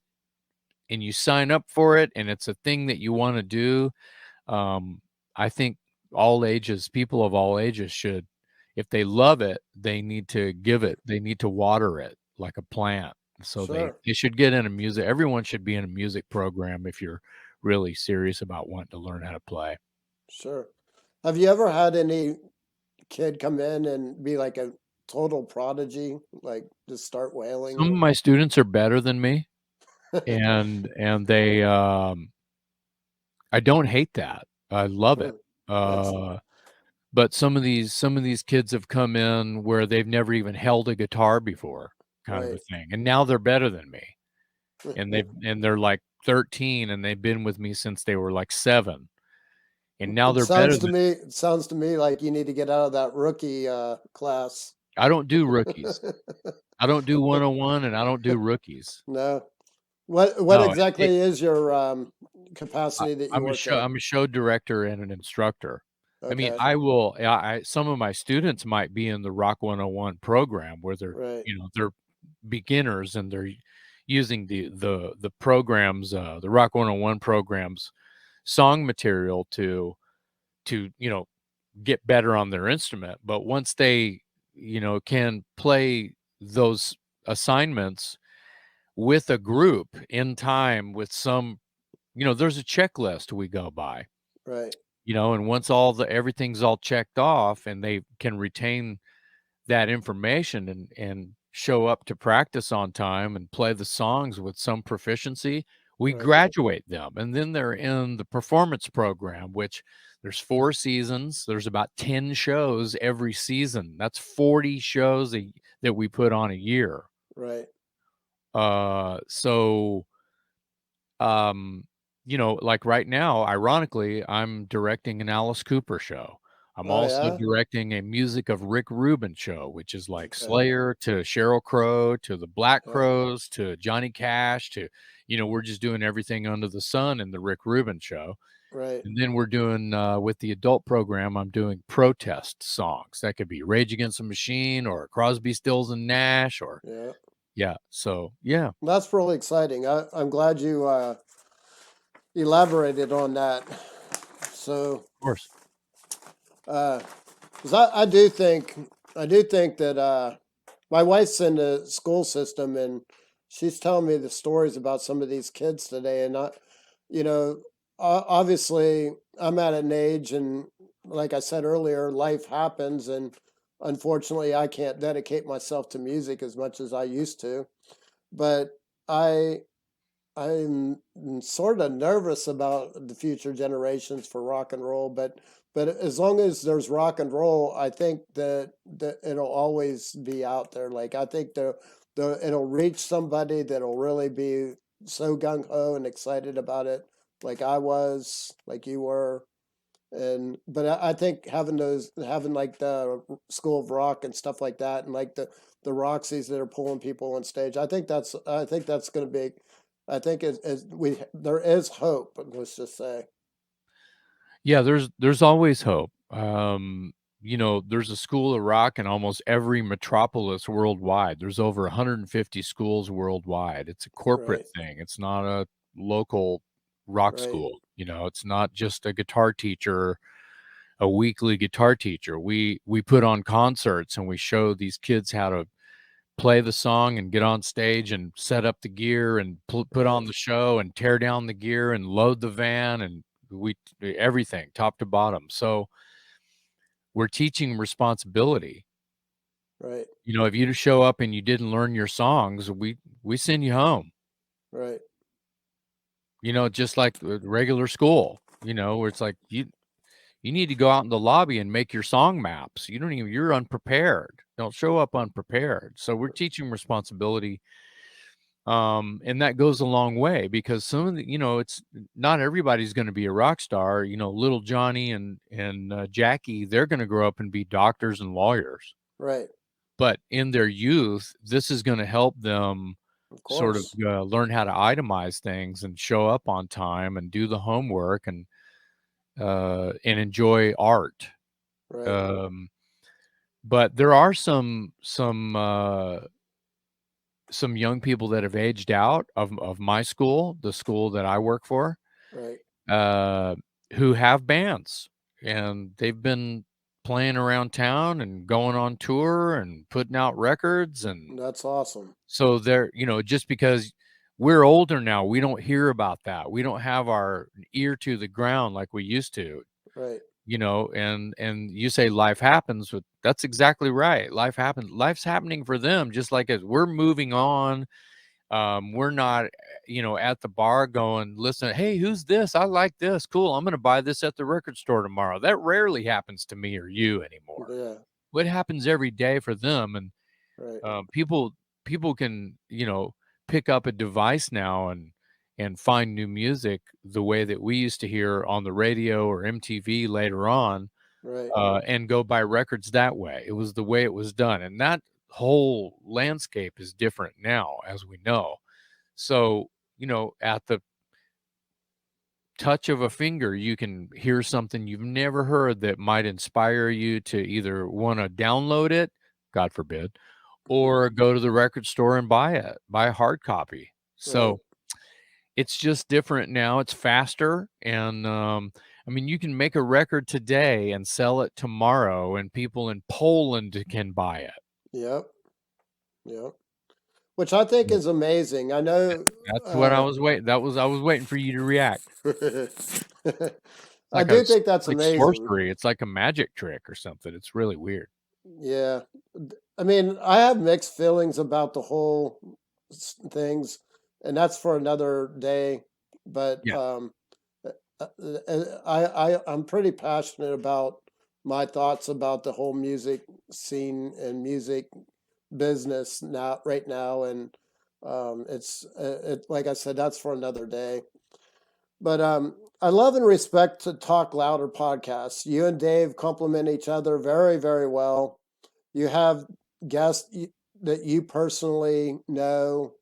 and you sign up for it, and it's a thing that you want to do, I think people of all ages should, if they love it, they need to give it. They need to water it like a plant. So Sure. they should get in a music. Everyone should be in a music program if you're really serious about wanting to learn how to play. Sure. Have you ever had any kid come in and be like a total prodigy, like just start Some wailing? of my students are better than me, and I don't hate that. I love it. Excellent. Uh, but some of these kids have come in where they've never even held a guitar before, kind of a Right. thing, and now they're better than me, and they're like 13, and they've been with me since they were like 7, and now It they're better sounds to than. me it sounds to me like you need to get out of that rookie class. I don't do rookies. I don't do 101, and I don't do rookies. No. What No, exactly is your capacity that you work at? I'm a show director and an instructor. I mean, Okay. I will some of my students might be in the Rock 101 program, where Right. they're beginners, and they're using the programs, the Rock 101 programs song material to, get better on their instrument. But once they, can play those assignments with a group in time, with some, there's a checklist we go by, Right. and once everything's all checked off, and they can retain that information, and show up to practice on time and play the songs with some proficiency, we Right. graduate them. And then they're in the performance program, which there's 4 seasons. There's about 10 shows every season. That's 40 shows that we put on a year. Right. So um, like right now, ironically, I'm directing an Alice Cooper show. I'm Oh also yeah. directing a Music of Rick Rubin show, which is like Okay. Slayer to Sheryl Crow to the Black Yeah. Crowes to Johnny Cash to, we're just doing everything under the sun in the Rick Rubin show. Right. And then we're doing, with the adult program, I'm doing protest songs. That could be Rage Against the Machine, or Crosby, Stills and Nash, or Yeah. yeah. So yeah, of That's really exciting. I'm glad you elaborated on that. So, course. 'cause I do think that my wife's in the school system, and she's telling me the stories about some of these kids today, and you know, obviously I'm at an age, and like I said earlier, life happens, and unfortunately I can't dedicate myself to music as much as I used to, but I I'm sort of nervous about the future generations for rock and roll, but as long as there's rock and roll, I think that it'll always be out there. Like I think the it'll reach somebody that'll really be so gung ho and excited about it, like I was, like you were. But I think having like the School of Rock and stuff like that, and like the Roxys that are pulling people on stage, I think that's going to be, I think there is hope. Let's just say, Yeah, there's always hope. There's a school of rock in almost every metropolis worldwide. There's over 150 schools worldwide. It's a corporate right, thing. It's not a local rock right, school. It's not just a guitar teacher, a weekly guitar teacher. We put on concerts and we show these kids how to play the song and get on stage and set up the gear and put right, on the show and tear down the gear and load the van and we everything top to bottom. So we're teaching responsibility. right, If you just show up and you didn't learn your songs, we send you home. right, Just like regular school. Where it's like you need to go out in the lobby and make your song maps. You're unprepared. Don't show up unprepared. So we're teaching responsibility. And that goes a long way because some of it's not everybody's going to be a rock star. Little Johnny and Jackie, they're going to grow up and be doctors and lawyers. right. But in their youth, this is going to help them Of sort of course, learn how to itemize things and show up on time and do the homework and enjoy art. right, Um, but there are some young people that have aged out of my school, the school that I work for, right. uh, who have bands, and they've been playing around town and going on tour and putting out records, and That's awesome. so they're just because we're older now, we don't hear about that. We don't have our ear to the ground like we used to. Right, And you say life happens, but that's exactly right. Life happens. Life's happening for them, just like as we're moving on. We're not, at the bar going, listen, hey, who's this? I like this. Cool. I'm going to buy this at the record store tomorrow. That rarely happens to me or you anymore. yeah, What happens every day for them? And right, people can, pick up a device now and find new music the way that we used to hear on the radio or MTV later on, right. and go buy records that way. It was the way it was done. And that whole landscape is different now, as we know. So, at the touch of a finger, you can hear something you've never heard that might inspire you to either want to download it, God forbid, or go to the record store and buy it, buy a hard copy. Right. So it's just different now. It's faster. And I mean, you can make a record today and sell it tomorrow, and people in Poland can buy it. Yep. Yep. Which I think Yeah. is amazing. I know. That's what I Uh, was waiting. I was waiting for you to react. I do think that's Like amazing. sorcery. It's like a magic trick or something. It's really weird. Yeah. I mean, I have mixed feelings about the whole things, and that's for another day. But Yeah. I'm pretty passionate about my thoughts about the whole music scene and music business now, right now, and like I said, that's for another day. But I love and respect to Talk Louder podcasts. You and Dave complement each other very, very well. You have guests that you personally know,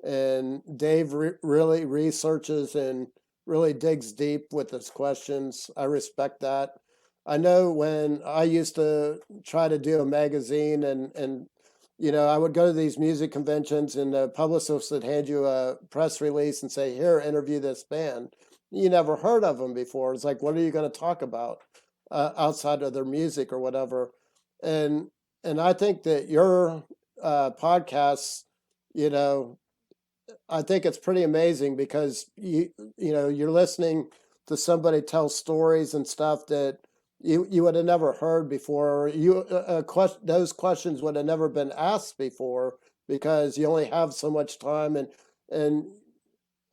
and Dave really researches and really digs deep with his questions. I respect that. I know when I used to try to do a magazine, and I would go to these music conventions, and the publicist would hand you a press release and say, "Here, interview this band." You never heard of them before. It's like, what are you going to talk about outside of their music or whatever? And I think that your podcasts, you know, I think it's pretty amazing because you're listening to somebody tell stories and stuff that you would have never heard before. Those questions would have never been asked before because you only have so much time, and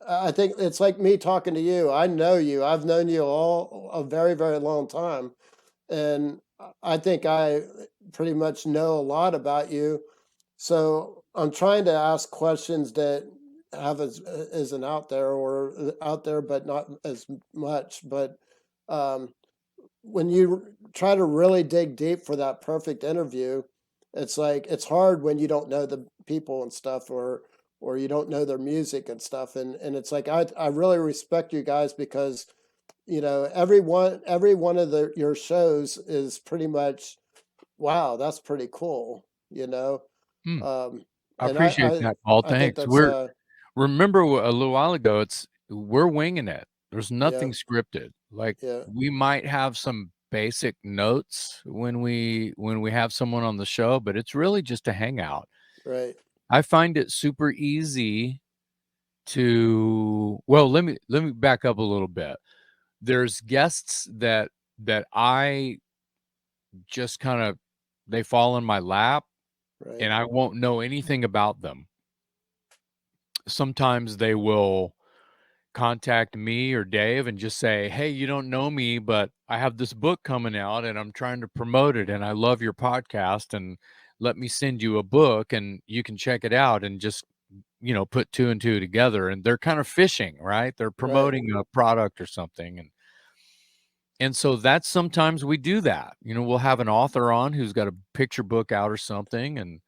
I think it's like me talking to you. I know you. I've known you all a very, very long time, and I think I pretty much know a lot about you. So I'm trying to ask questions that have isn't out there, or out there, but not as much. But um, when you try to really dig deep for that perfect interview, it's like it's hard when you don't know the people and stuff, or you don't know their music and stuff. And it's like I really respect you guys because every one of your shows is pretty much, wow, that's pretty cool, you know. Hmm. Um, I and appreciate that, Paul. I think Thanks. that's Remember a little while ago, we're winging it. There's yeah, nothing scripted. Like yeah, we might have some basic notes when we have someone on the show, but it's really just a hangout. right, I find it super easy to well, let me back up a little bit. There's guests that I just kind of they fall in my lap right, and I won't know anything about them. Sometimes they will contact me or Dave and just say, "Hey, you don't know me, but I have this book coming out and I'm trying to promote it and I love your podcast and let me send you a book and you can check it out and just, put two and two together." And they're kind of fishing, right? They're right, promoting a product or something. And so that's sometimes we do that. We'll have an author on who's got a picture book out or something and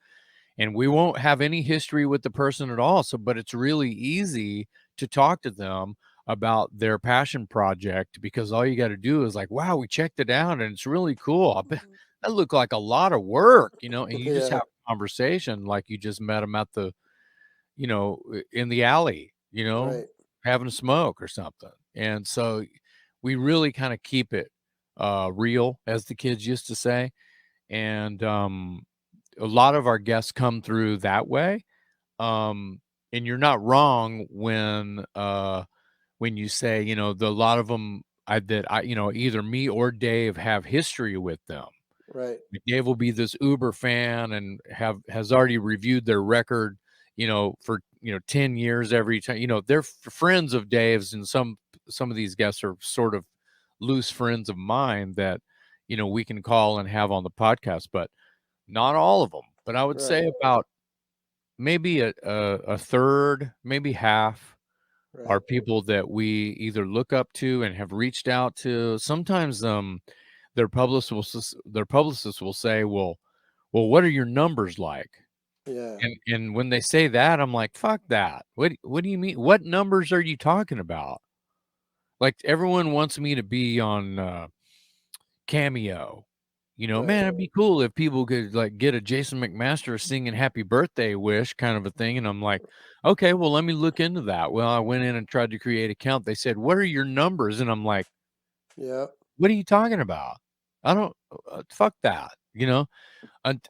we won't have any history with the person at all. So, but it's really easy to talk to them about their passion project because all you got to do is like, wow, we checked it out and it's really cool. I bet that looked like a lot of work, and you just yeah, have a conversation like you just met them at in the alley, right, having a smoke or something. And so we really kind of keep it real, as the kids used to say. And a lot of our guests come through that way. Um, and you're not wrong when you say, a lot of them either me or Dave have history with them. right, Like, Dave will be this Uber fan and has already reviewed their record, for 10 years every time. They're friends of Dave's, and some of these guests are sort of loose friends of mine that we can call and have on the podcast, but not all of them. But I would right, say about maybe a third, maybe half are right, people that we either look up to and have reached out to. Sometimes their publicists will say, "Well, what are your numbers like?" yeah, And when they say that, I'm like, "Fuck that. What do you mean? What numbers are you talking about?" Like everyone wants me to be on Cameo. right, Man, it'd be cool if people could like get a Jason McMaster singing happy birthday wish kind of a thing. And I'm like, okay, well, let me look into that. Well, I went in and tried to create an account. They said, what are your numbers? And I'm like, yeah, what are you talking about? I don't, fuck that.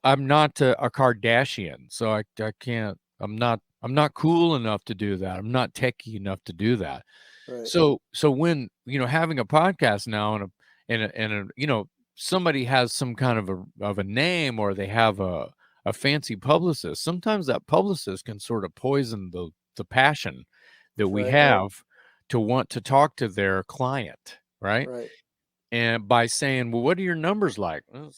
I'm not a Kardashian, so I can't, I'm not cool enough to do that. I'm not techie enough to do that. right, So when, having a podcast now somebody has some kind of a name or they have a fancy publicist, sometimes that publicist can sort of poison the passion that we right, have to want to talk to their client, right? right, And by saying, "Well, what are your numbers like?" Well,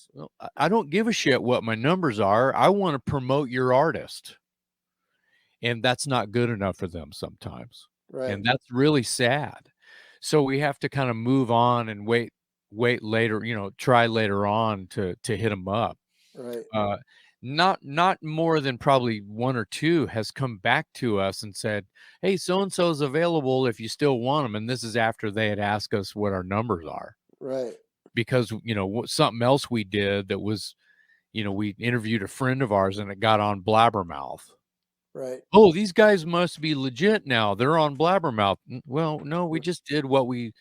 I don't give a shit what my numbers are. I want to promote your artist. And that's not good enough for them sometimes. right, And that's really sad. So we have to kind of move on and wait later, try later on to hit them up. right, Uh, not more than probably one or two has come back to us and said, "Hey, so and so is available if you still want them." And this is after they had asked us what our numbers are right, because something else we did that was, we interviewed a friend of ours and it got on Blabbermouth. right, "Oh, these guys must be legit now. They're on Blabbermouth." Well, no, we r- just did what we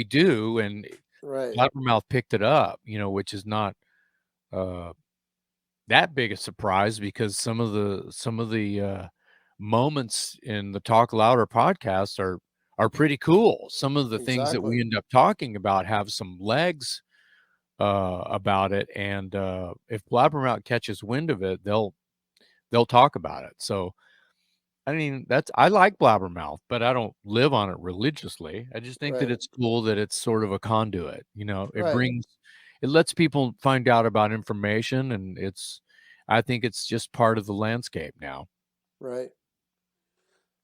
do, and right, Blabbermouth picked it up, which is not uh, that big a surprise because some of the moments in the Talk Louder podcast are pretty cool. Some of the things that exactly, we end up talking about have some legs about it, and if Blabbermouth catches wind of it, they'll talk about it. So I mean, I like Blabbermouth, but I don't live on it religiously. I just think that right, it's cool that it's sort of a conduit, right, it lets people find out about information and I think it's just part of the landscape now. right.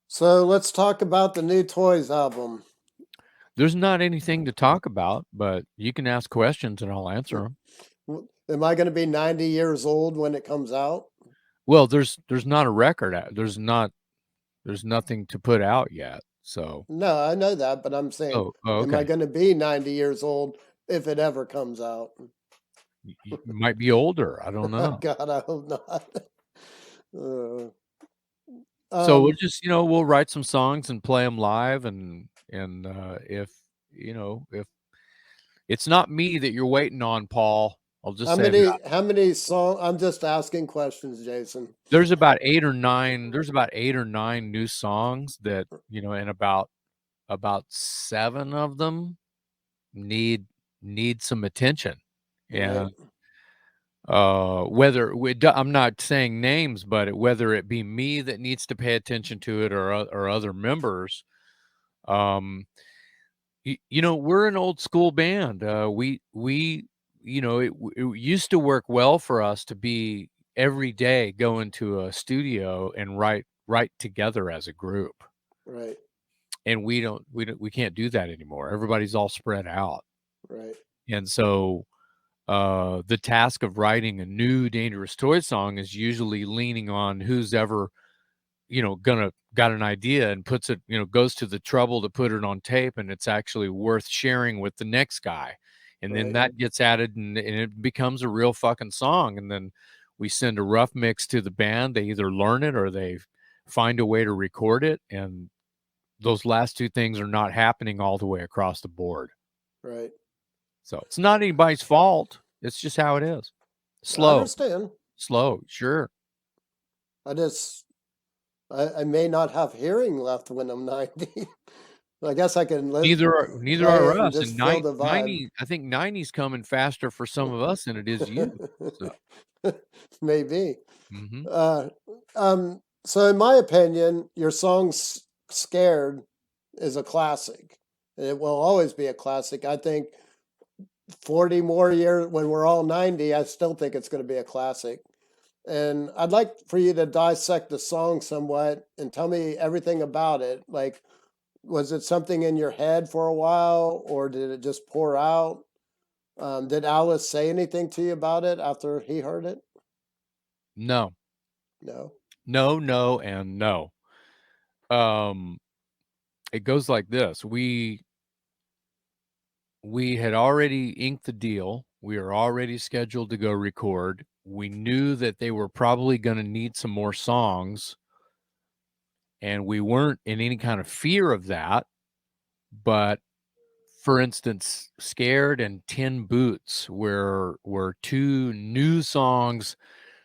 So let's talk about the new Toys album. There's not anything to talk about, but you can ask questions and I'll answer them. Am I going to be 90 years old when it comes out? Well, there's not a record out. There's nothing to put out yet. So, No, I know that, but I'm saying, am I okay. going to be 90 years old if it ever comes out? You might be older. I don't know. God, I hope not. Uh, So we'll um, just, we'll write some songs and play them live, and if if it's not me that you're waiting on, Paul, I'll just say that. how many songs? I'm just asking questions, Jason. There's about 8 or 9. There's about 8 or 9 new songs that and about 7 of them need some attention. Right, And I'm not saying names, but whether it be me that needs to pay attention to it or other members, um, we're an old school band. We it used to work well for us to be every day go into a studio and write together as a group. right, And we can't do that anymore. Everybody's all spread out. right, And so the task of writing a new Dangerous Toy song is usually leaning on who's ever, got an idea and puts it, goes to the trouble to put it on tape, and it's actually worth sharing with the next guy. And then right, that gets added, and it becomes a real fucking song. And then we send a rough mix to the band. They either learn it or they find a way to record it. And those last two things are not happening all the way across the board. right. So it's not anybody's fault. It's just how it is. I Slow, understand. sure. I just, I may not have hearing left when I'm 90. I guess I can Neither play are it and us. just And feel the vibe. 90, I think 90's coming faster for some of us than it is you. So, Maybe. mhm. Uh, so in my opinion, your song "Scared" is a classic. It will always be a classic. I think 40 more years when we're all 90, I still think it's going to be a classic. And I'd like for you to dissect the song somewhat and tell me everything about it. Like, was it something in your head for a while, or did it just pour out? Did Alice say anything to you about it after he heard it? No, No. no, and no. Um, it goes like this. We had already inked the deal. We were already scheduled to go record. We knew that they were probably going to need some more songs, and we weren't in any kind of fear of that. But for instance, Scared and Tin Boots were 2 new songs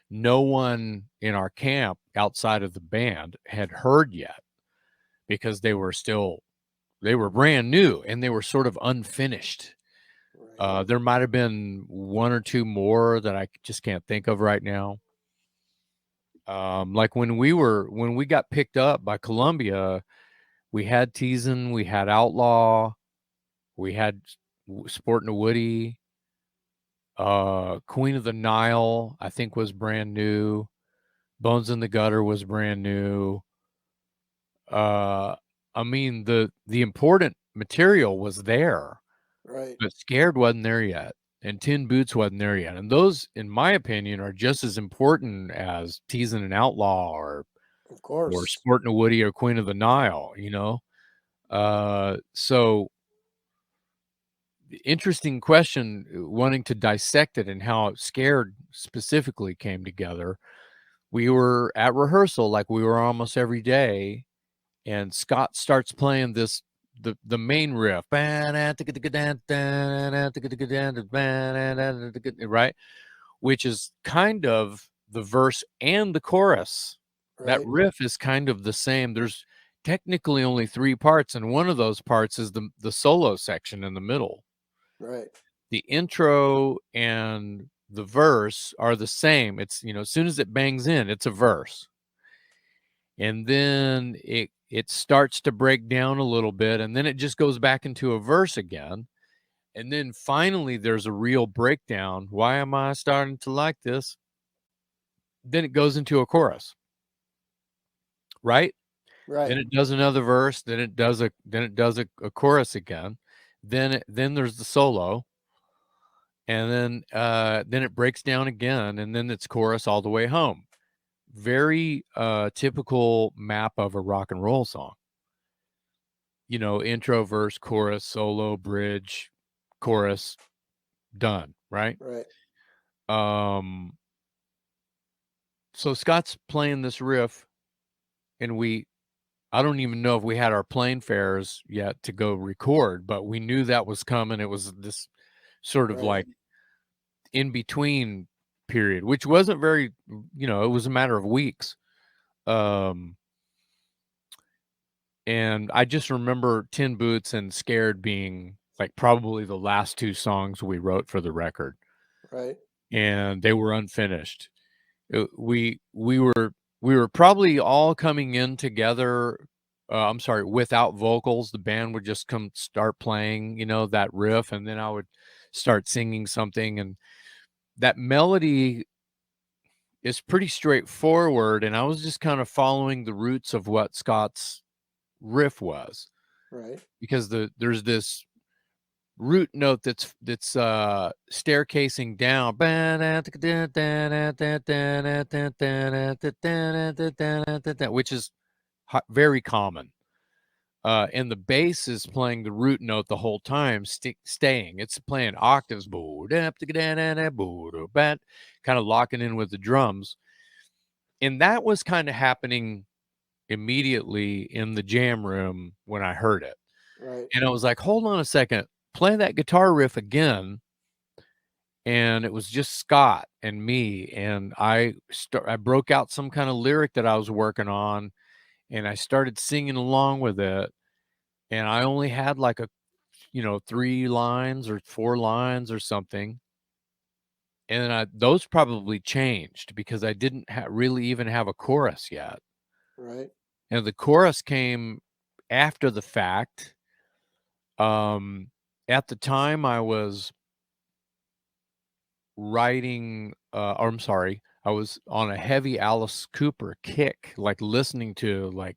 no one in our camp outside of the band had heard yet, because they were brand new and they were sort of unfinished. Right. There might have been 1 or 2 more that I just can't think of right now. Like when we got picked up by Columbia, we had Teasin', we had Outlaw, we had Sportin' a Woody, Queen of the Nile, I think, was brand new. Bones in the Gutter was brand new. Uh, I mean, the important material was there, Right. but Scared wasn't there yet, and Tin Boots wasn't there yet. And those, in my opinion, are just as important as Teasing an Outlaw Of or course. Sporting a Woody or Queen of the Nile, So interesting question, wanting to dissect it and how Scared specifically came together. We were at rehearsal like we were almost every day, and Scott starts playing the main riff, right, which is kind of the verse and the chorus. That Right. riff is kind of the same. There's technically only 3 parts, and one of those parts is the solo section in the middle. Right. The intro and the verse are the same. It's, as soon as it bangs in, it's a verse. And then it starts to break down a little bit, and then it just goes back into a verse again. And then finally there's a real breakdown. Why am I starting to like this? Then it goes into a chorus, right? Right. Then it does another verse, then it does a chorus again. Then there's the solo, and then it breaks down again, and then it's chorus all the way home. Very typical map of a rock and roll song. You know, intro, verse, chorus, solo, bridge, chorus, done, right? Right. Um, so Scott's playing this riff, and I don't even know if we had our plane fares yet to go record, but we knew that was coming. It was this sort of Right. like in between period, which wasn't very, it was a matter of weeks. Um, and I just remember Tin Boots and Scared being like probably the last two songs we wrote for the record, Right. and they were unfinished. We were probably all coming in together. I'm sorry, without vocals. The band would just come start playing, that riff, and then I would start singing something, and that melody is pretty straightforward. And I was just kind of following the roots of what Scott's riff was, Right. because there's this root note that's staircasing down, which is very common. And the bass is playing the root note the whole time, staying. It's playing octaves, kind of locking in with the drums. And that was kind of happening immediately in the jam room when I heard it. Right. And I was like, hold on a second, play that guitar riff again. And it was just Scott and me. And I broke out some kind of lyric that I was working on, and I started singing along with it. And I only had like 3 lines or 4 lines or something. And those probably changed because I didn't really even have a chorus yet. Right. And the chorus came after the fact. Um, at the time I was writing, or I'm sorry, I was on a heavy Alice Cooper kick, like listening to like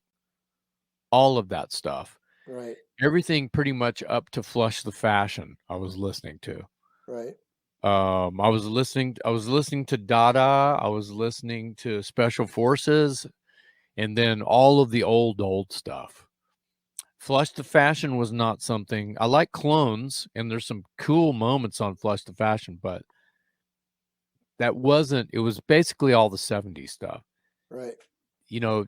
all of that stuff. Right. Everything pretty much up to Flush the Fashion I was listening to. Right. I was listening to Dada, I was listening to Special Forces, and then all of the old stuff. Flush the Fashion was not something I like. Clones, and there's some cool moments on Flush the Fashion, but that wasn't it was basically all the 70s stuff. Right. You know,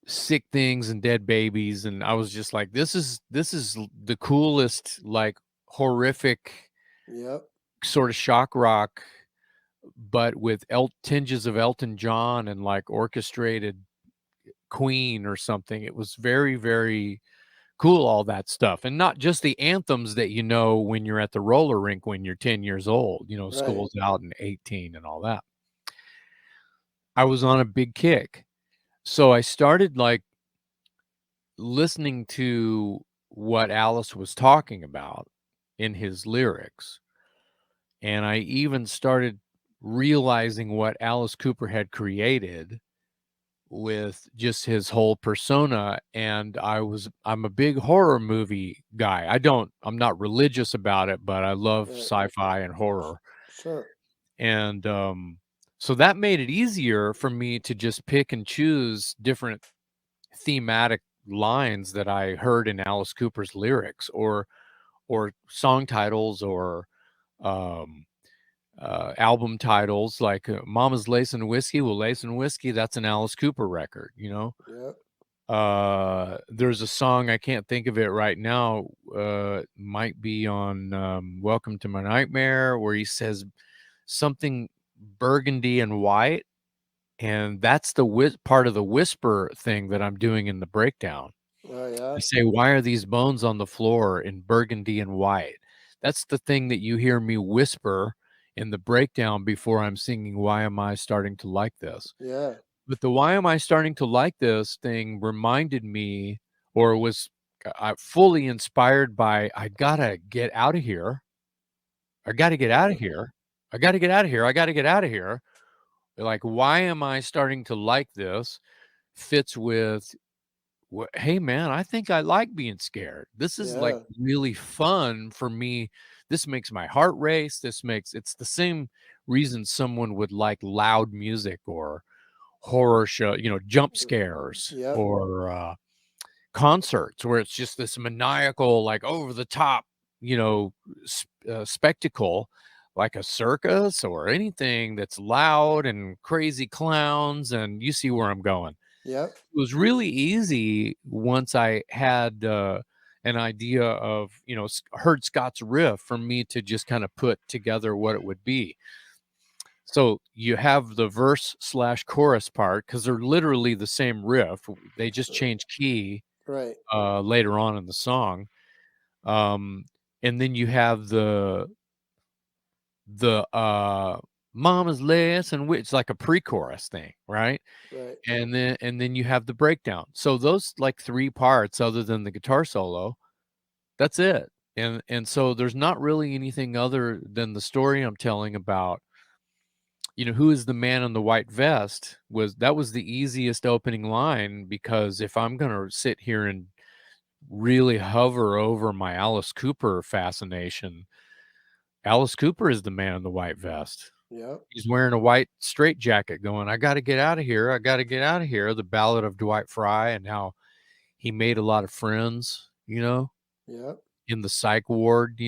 Sick Things and Dead Babies, and I was just like, this is the coolest, like, horrific Yep. sort of shock rock, but with tinges of Elton John and like orchestrated Queen or something. It was very, very cool, all that stuff. And not just the anthems that when you're at the roller rink when you're 10 years old, Right. School's Out and 18 and all that. I was on a big kick. So I started like listening to what Alice was talking about in his lyrics. And I even started realizing what Alice Cooper had created with just his whole persona. And I'm a big horror movie guy. I'm not religious about it, but I love Right. sci-fi and horror. Sure. And so that made it easier for me to just pick and choose different thematic lines that I heard in Alice Cooper's lyrics, or song titles, or um album titles, like Mama's Lacin' Whiskey. Well, Lacin' Whiskey, that's an Alice Cooper record. Yep. There's a song, I can't think of it right now, might be on Welcome to My Nightmare, where he says something burgundy and white, and that's the part of the whisper thing that I'm doing in the breakdown. Oh yeah. I say, "Why are these bones on the floor in burgundy and white?" That's the thing that you hear me whisper in the breakdown before I'm singing "Why Am I Starting to Like This?" Yeah. But the "Why Am I Starting to Like This" thing reminded me, or was fully inspired by, "I gotta get out of here. I gotta get out of here. I gotta get out of here. I gotta get out of here." Like, "Why am I starting to like this?" fits with hey man, I think I like being scared. This is like Yeah. really fun for me. This makes my heart race. It's the same reason someone would like loud music or horror show, jump scares Yep. or concerts where it's just this maniacal, like over the top, you know, spectacle, like a circus or anything that's loud and crazy clowns. And you see where I'm going. Yep. It was really easy once I had an idea of, heard Scott's riff for me to just kind of put together what it would be. So you have the verse slash chorus part because they're literally the same riff. They just change key Right. later on in the song. Um, and then you have the mama's less and it's like a pre-chorus thing, right? Right. And then you have the breakdown. So those like three parts, other than the guitar solo, that's it. And so there's not really anything other than the story I'm telling about, who is the man in the white vest. Was the easiest opening line, because if I'm gonna sit here and really hover over my Alice Cooper fascination, Alice Cooper is the man in the white vest. Yep. He's wearing a white straitjacket going, "I gotta get out of here. I gotta get out of here." The Ballad of Dwight Fry and how he made a lot of friends, Yep. in the psych ward,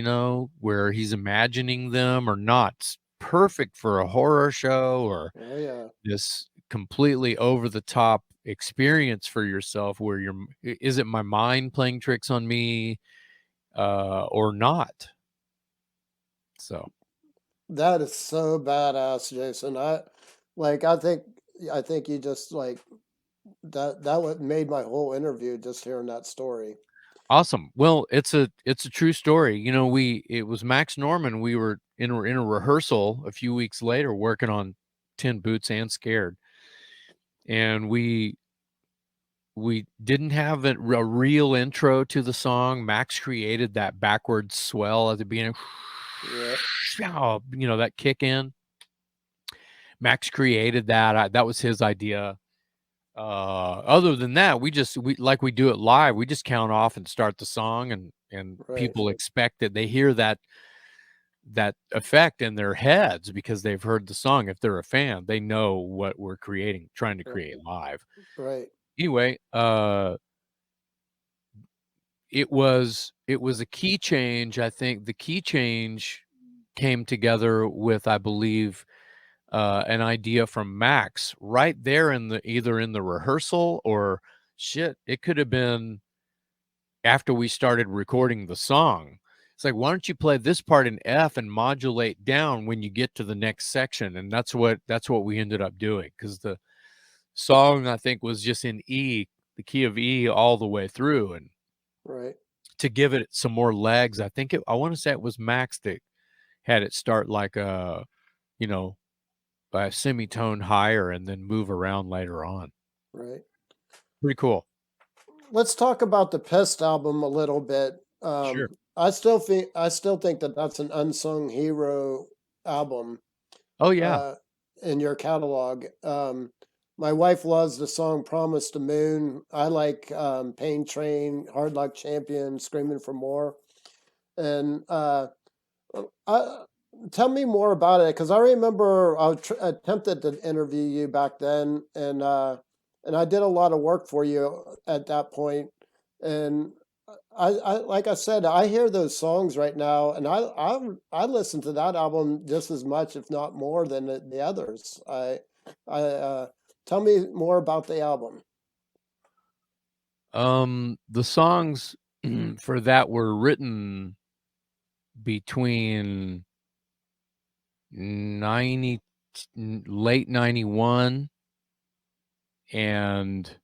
where he's imagining them or not. It's perfect for a horror show or Oh yeah. this completely over the top experience for yourself where is it my mind playing tricks on me or not? So That is so badass, Jason. I think you just like that what made my whole interview just hearing that story. awesome. Well, it's a true story. It was Max Norman. We were in a rehearsal a few weeks later working on Tin Boots and Scared. And we didn't have a real intro to the song. Max created that backwards swell at the beginning. Yep. That kick in. Max created that. That was his idea. Other than that, we like we do it live. We just count off and start the song, and Right. people expect it. They hear that effect in their heads because they've heard the song. If they're a fan, they know what we're trying to Right. create live. Right. Anyway, it was a key change. I think the key change came together with, I believe, an idea from Max right there either in the rehearsal or shit. It could have been after we started recording the song. It's like, why don't you play this part in F and modulate down when you get to the next section? And that's what we ended up doing, because the song, I think, was just in E, the key of E all the way through. And Right. to give it some more legs, I want to say it was Max that had it start like you know, a semitone higher and then move around later on. Right. Pretty cool. Let's talk about the Pest album a little bit. Sure. I still think that that's an unsung hero album Oh yeah. uh, in your catalog. My wife loves the song "Promise the Moon." I like "Pain Train," "Hard Luck Champion," "Screaming for More," and I, tell me more about it, because I remember attempted to interview you back then, and I did a lot of work for you at that point. And I like I said, I hear those songs right now, and I listen to that album just as much, if not more, than the others. I tell me more about the album. The songs for that were written between 90 late 91 and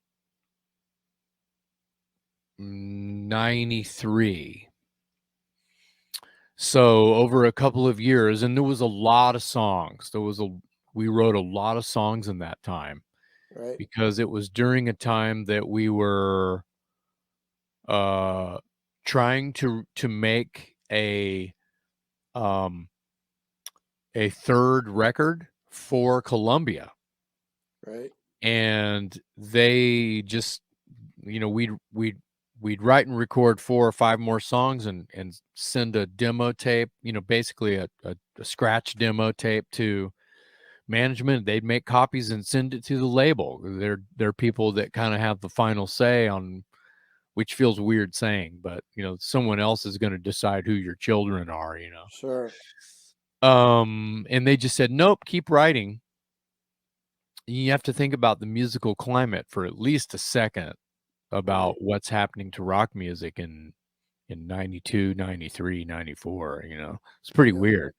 93. So over a couple of years, and there was a lot of songs. We wrote a lot of songs in that time Right. because it was during a time that we were uh trying to make um a third record for Columbia, Right. and they just you know, we'd write and record 4 or 5 more songs and send a demo tape, you know, basically a scratch demo tape to management. They'd make copies and send it to the label. They're people that kind of have the final say on, which feels weird saying, but you know, someone else is going to decide who your children are, you know. Sure. And they just said, nope, keep writing. You have to think about the musical climate for at least a second about Right. what's happening to rock music in 92, 93, 94. You know, it's pretty Yeah. weird.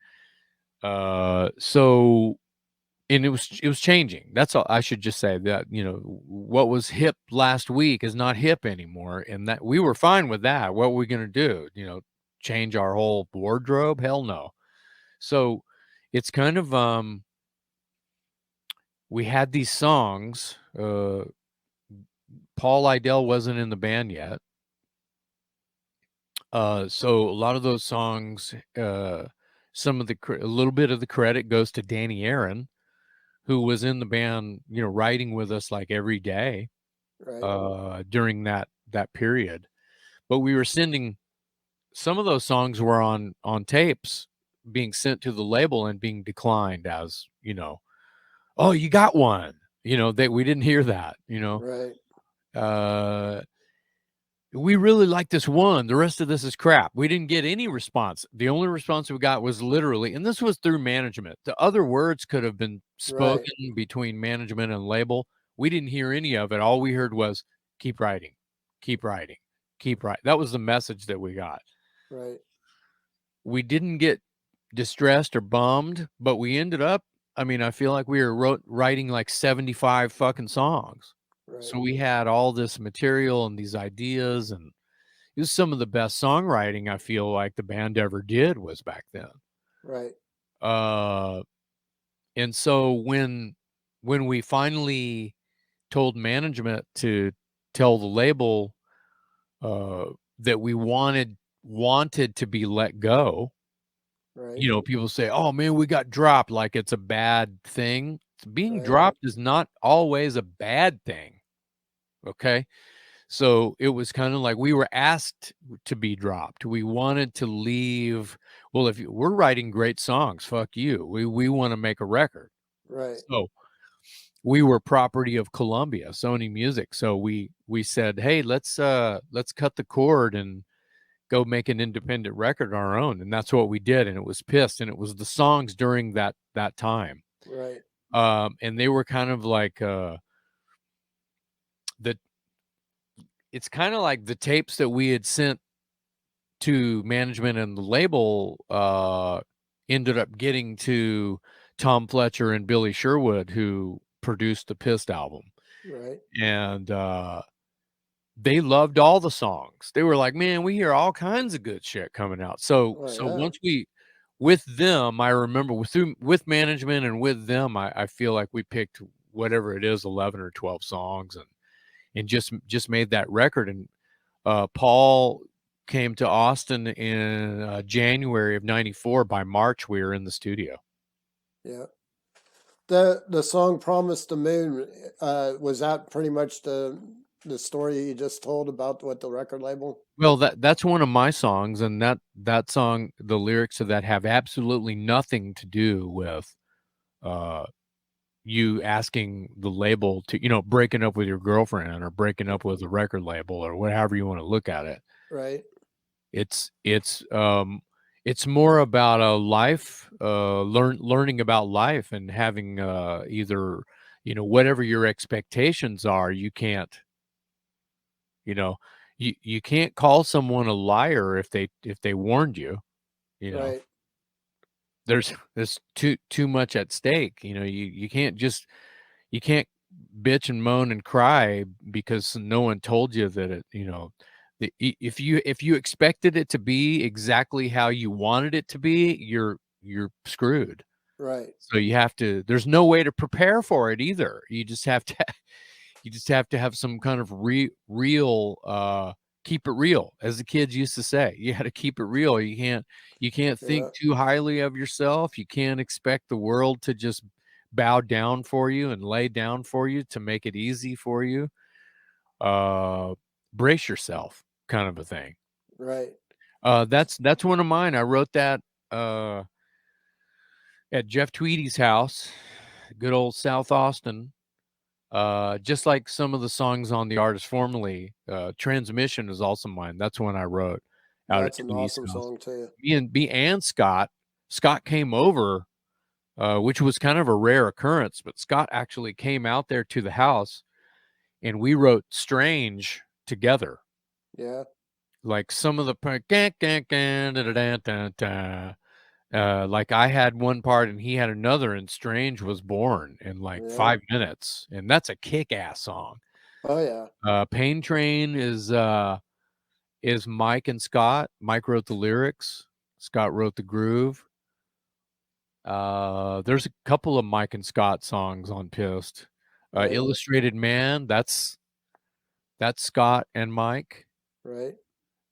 So and it was changing. That's all. I should just say that, you know, what was hip last week is not hip anymore, and that we were fine with that. What were we gonna do? You know, change our whole wardrobe? Hell no. So it's kind of we had these songs. Paul Idell wasn't in the band yet. So a lot of those songs, some of a little bit of the credit goes to Danny Aaron, who was in the band, you know, writing with us like every day Right. during that period. But we were sending some of those songs were on tapes being sent to the label and being declined as, you know, oh, you got one. You know, that we didn't hear that, you know. Right. Uh we really like this one. The rest of this is crap. We didn't get any response. The only response we got was literally, and this was through management. The other words could have been Right. spoken between management and label. We didn't hear any of it. All we heard was keep writing, keep writing, keep writing. That was the message that we got. Right. We didn't get distressed or bummed, but we ended up, I mean, I feel like we were writing like 75 fucking songs. Right. So we had all this material and these ideas, and it was some of the best songwriting I feel like the band ever did was back then. Right. Uh, and so when we finally told management to tell the label uh, that we wanted to be let go, Right. you know, people say, "Oh man, we got dropped," like it's a bad thing. Being Right. dropped is not always a bad thing. Okay. So it was kind of like we were asked to be dropped. We wanted to leave. Well, if we're writing great songs, fuck you. We want to make a record. Right. So we were property of Columbia, Sony Music. So we said, hey, let's cut the cord and go make an independent record on our own. And that's what we did. And it was Pissed. And it was the songs during that time. Right. And they were kind of like the it's kind of like the tapes that we had sent to management and the label ended up getting to Tom Fletcher and Billy Sherwood, who produced the Pissed album. Right. And they loved all the songs. They were like, man, we hear all kinds of good shit coming out. So Oh so yeah. once we with them, I remember with management and with them, I feel like we picked whatever it is, 11 or 12 songs and just made that record. And Paul came to Austin in January of '94. By March, we were in the studio. Yeah. The song "Promise the Moon" was that pretty much the story you just told about with the record label? Well, that's one of my songs, and that song, the lyrics of that have absolutely nothing to do with uh, you asking the label to, you know, breaking up with your girlfriend or breaking up with a record label or whatever you want to look at it. Right. It's it's um it's more about a life, learning about life and having either, you know, whatever your expectations are, you can't, you know, you can't call someone a liar if they warned you, you know. Right. There's too much at stake, you know. You can't just you can't bitch and moan and cry because no one told you that it, you know, if you expected it to be exactly how you wanted it to be, you're screwed. Right. So you have to, there's no way to prepare for it either. You just have to you just have to have some kind of real keep it real, as the kids used to say. You got to keep it real. You can't think Yeah. too highly of yourself. You can't expect the world to just bow down for you and lay down for you to make it easy for you. uh, brace yourself kind of a thing. Right. That's one of mine. I wrote that uh, at Jeff Tweedy's house, good old South Austin. Just like some of the songs on the artist formerly, Transmission is also mine. That's one I wrote out at That's an Tweedy's awesome house. song too. Me and Scott. Scott came over, which was kind of a rare occurrence, but Scott actually came out there to the house and we wrote Strange together. Yeah. Like some of the like I had one part and he had another, and Strange was born in like Yeah. 5 minutes, and that's a kick-ass song. Oh yeah. Pain Train is Mike and Scott. Mike wrote the lyrics. Scott wrote the groove. There's a couple of Mike and Scott songs on Pissed. Right. Illustrated Man, that's Scott and Mike. Right.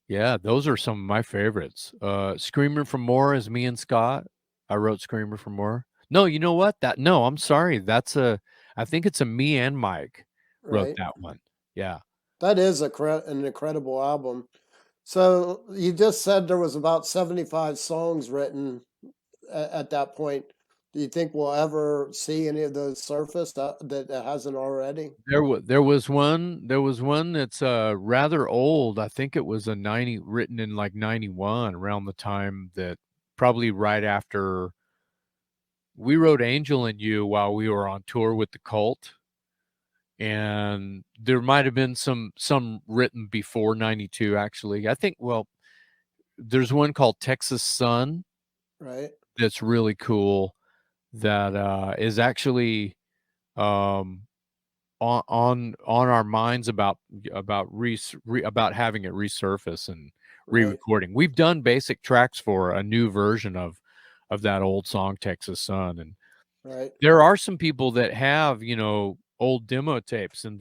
Yeah, those are some of my favorites. Screamer for More is me and Scott. I wrote Screamer for More. No, you know what? No, I'm sorry. I think it's a me and Mike wrote Right. that one. Yeah. That is an incredible album. So you just said there was about 75 songs written at that point. Do you think we'll ever see any of those surface that hasn't already? There was one that's rather old. I think it was a 90 written in like 91, around the time that probably right after we wrote Angel and You while we were on tour with the Cult. And there might have been some written before 92 actually. I think, well, there's one called Texas Sun Right. that's really cool, that is actually um on our minds about having it resurface and Right. re-recording. We've done basic tracks for a new version of that old song Texas Sun, and Right. there are some people that have, old demo tapes, and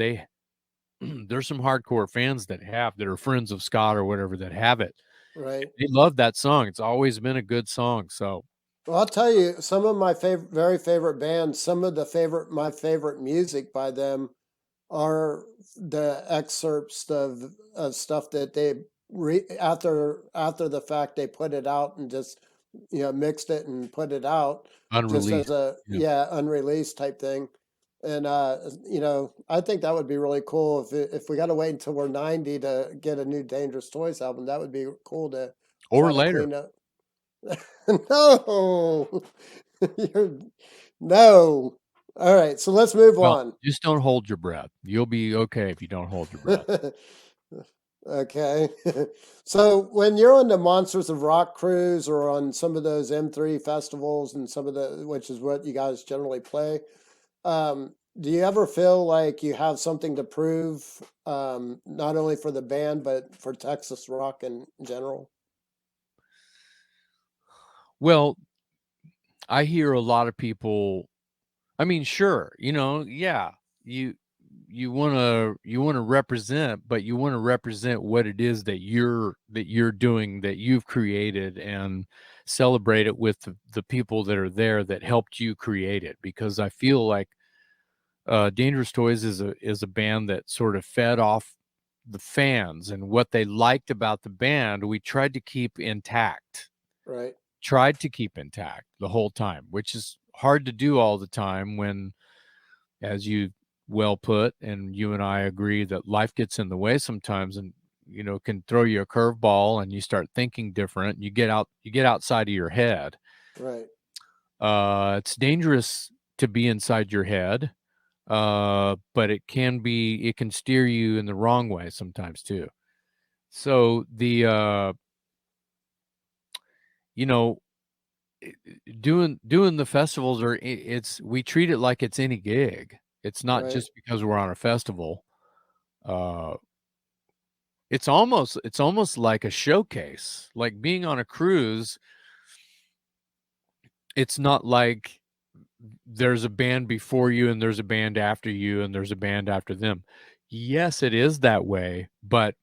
there's some hardcore fans that are friends of Scott or whatever, that have it. Right. They love that song. It's always been a good song. So Well, I'll tell you, some of my very favorite bands, some of my favorite music by them are the excerpts of stuff that they after the fact they put it out and just mixed it and put it out just as unreleased. a Yeah. unreleased type thing. And I think that would be really cool if we got to wait until we're 90 to get a new Dangerous Toys album. That would be cool to Or try to later. clean up. No, you're no. All right, so let's move Well, on. just don't hold your breath. You'll be okay if you don't hold your breath. Okay. So when you're on the Monsters of Rock cruise or on some of those M3 festivals and which is what you guys generally play, do you ever feel like you have something to prove, not only for the band, but for Texas rock in general? Well, I hear a lot of people, I mean, sure, yeah, you you want to represent, but you want to represent what it is that you're doing, that you've created, and celebrate it with the people that are there that helped you create it. Because I feel like Dangerous Toys is a band that sort of fed off the fans, and what they liked about the band, we Right, tried to keep intact the whole time, which is hard to do all the time when, as you well put, and you and I agree, that life gets in the way sometimes, and can throw you a curveball, and you start thinking different. You get outside of your head. right, It's dangerous to be inside your head, but it can steer you in the wrong way sometimes too. So you know doing the festivals we treat it like it's any gig. It's not right, just because we're on a festival. Uh, it's almost like a showcase, like being on a cruise. It's not like there's a band before you and there's a band after you and there's a band after them. Yes, it is that way, but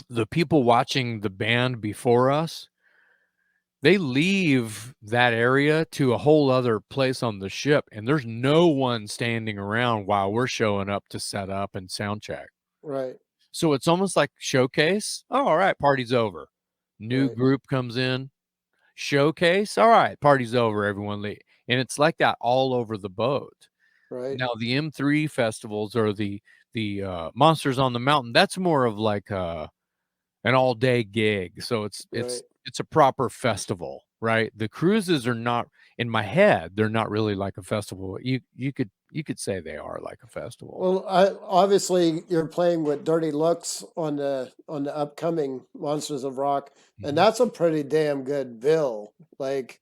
the people watching the band before us, they leave that area to a whole other place on the ship, and there's no one standing around while we're showing up to set up and sound check. Right. So it's almost like showcase. Oh, all right, party's over. New Right. group comes in, showcase. All right, party's over. Everyone leave. And it's like that all over the boat. Right. Now the M3 festivals or the Monsters on the Mountain, that's more of like an all day gig. So Right. it's a proper festival, right? The cruises are not, in my head, they're not really like a festival. You could say they are like a festival. Well, obviously you're playing with Dirty Looks on the upcoming Monsters of Rock, and Mhm. that's a pretty damn good bill. Like,